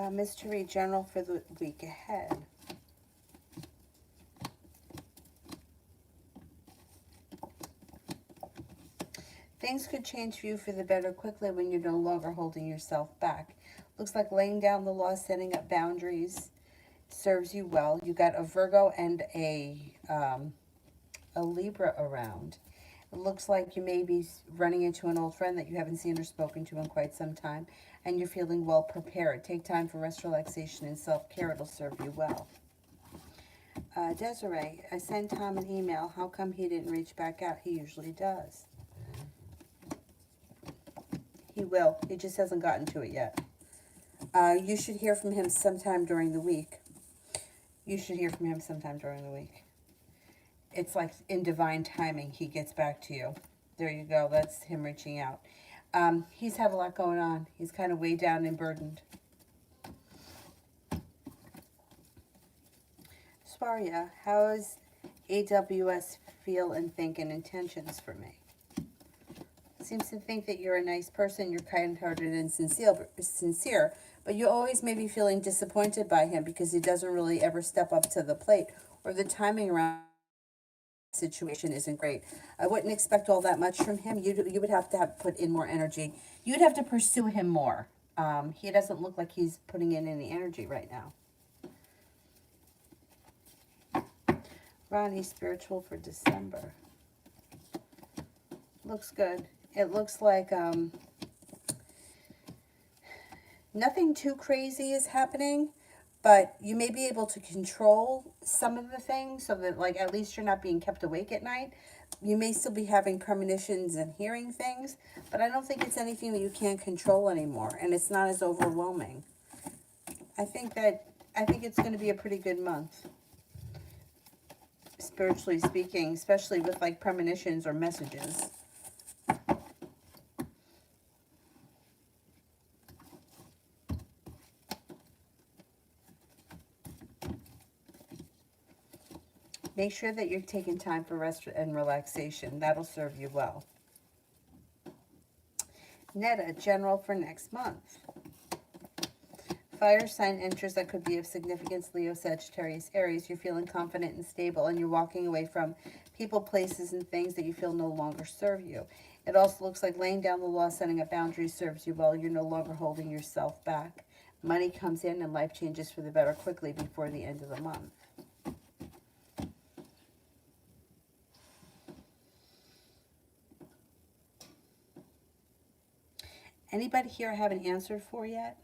Mystery General for the week ahead. Things could change for you for the better quickly when you're no longer holding yourself back. Looks like laying down the law, setting up boundaries, serves you well. You got a Virgo and a Libra around. It looks like you may be running into an old friend that you haven't seen or spoken to in quite some time, and you're feeling well prepared. Take time for rest, relaxation, and self-care. It'll serve you well. Desiree, I sent Tom an email. How come he didn't reach back out? He usually does. He will. He just hasn't gotten to it yet. You should hear from him sometime during the week. You should hear from him sometime during the week. It's like in divine timing, he gets back to you. There you go. That's him reaching out. He's had a lot going on. He's kind of way down and burdened. Swaria, how does AWS feel and think and intentions for me? Seems to think that you're a nice person, you're kind-hearted and sincere, but you always may be feeling disappointed by him because he doesn't really ever step up to the plate, or the timing around the situation isn't great. I wouldn't expect all that much from him. You would have to put in more energy. You'd have to pursue him more. He doesn't look like he's putting in any energy right now. Ronnie, spiritual for December. Looks good. It looks like nothing too crazy is happening, but you may be able to control some of the things so that, like, at least you're not being kept awake at night. You may still be having premonitions and hearing things, but I don't think it's anything that you can't control anymore, and it's not as overwhelming. I think it's going to be a pretty good month, spiritually speaking, especially with like premonitions or messages. Make sure that you're taking time for rest and relaxation. That'll serve you well. Netta, general for next month. Fire sign enters that could be of significance: Leo, Sagittarius, Aries. You're feeling confident and stable, and you're walking away from people, places, and things that you feel no longer serve you. It also looks like laying down the law, setting up boundaries serves you well. You're no longer holding yourself back. Money comes in and life changes for the better quickly before the end of the month. Anybody here I haven't answered for yet?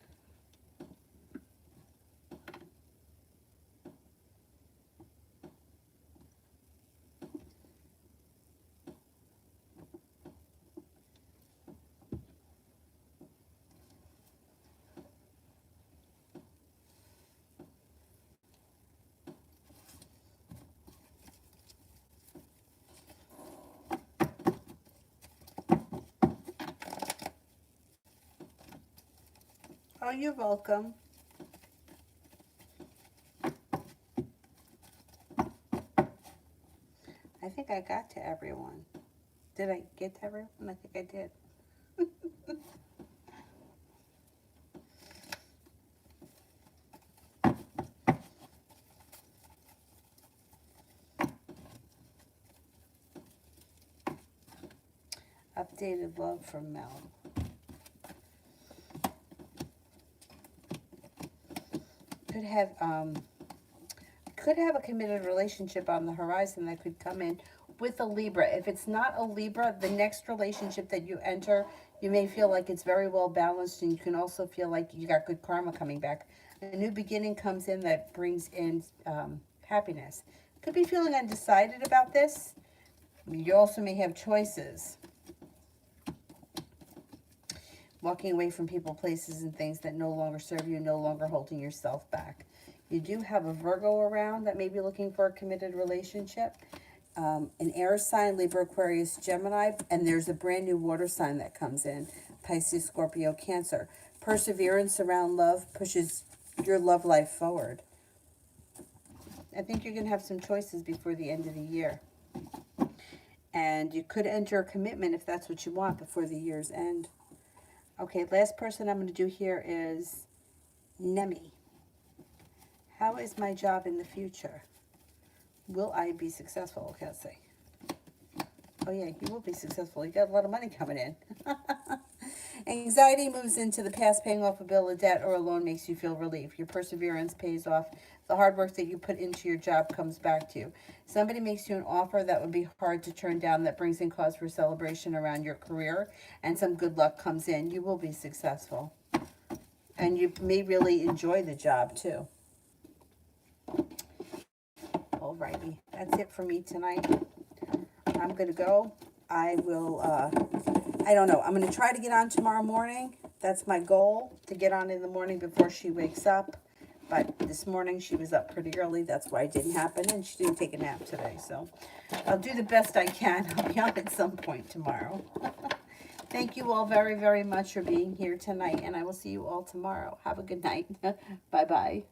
Oh, you're welcome. I think I got to everyone. Did I get to everyone? I think I did. Updated love from Mel. Could have a committed relationship on the horizon that could come in with a Libra. If it's not a Libra, the next relationship that you enter, you may feel like it's very well balanced, and you can also feel like you got good karma coming back. A new beginning comes in that brings in happiness. Could be feeling undecided about this. You also may have choices. Walking away from people, places, and things that no longer serve you, no longer holding yourself back. You do have a Virgo around that may be looking for a committed relationship. An air sign, Libra, Aquarius, Gemini, and there's a brand new water sign that comes in, Pisces, Scorpio, Cancer. Perseverance around love pushes your love life forward. I think you're going to have some choices before the end of the year. And you could enter a commitment if that's what you want before the year's end. Okay, last person I'm going to do here is Nemi. How is my job in the future? Will I be successful? Okay, let's see. Oh yeah, you will be successful. You got a lot of money coming in. Anxiety moves into the past. Paying off a bill, a debt, or a loan makes you feel relief. Your perseverance pays off. The hard work that you put into your job comes back to you. Somebody makes you an offer that would be hard to turn down, that brings in cause for celebration around your career, and some good luck comes in. You will be successful. And you may really enjoy the job too. Alrighty, that's it for me tonight. I'm going to go. I will, I don't know. I'm going to try to get on tomorrow morning. That's my goal, to get on in the morning before she wakes up. But this morning she was up pretty early. That's why it didn't happen. And she didn't take a nap today. So I'll do the best I can. I'll be on at some point tomorrow. Thank you all very, very much for being here tonight. And I will see you all tomorrow. Have a good night. Bye-bye.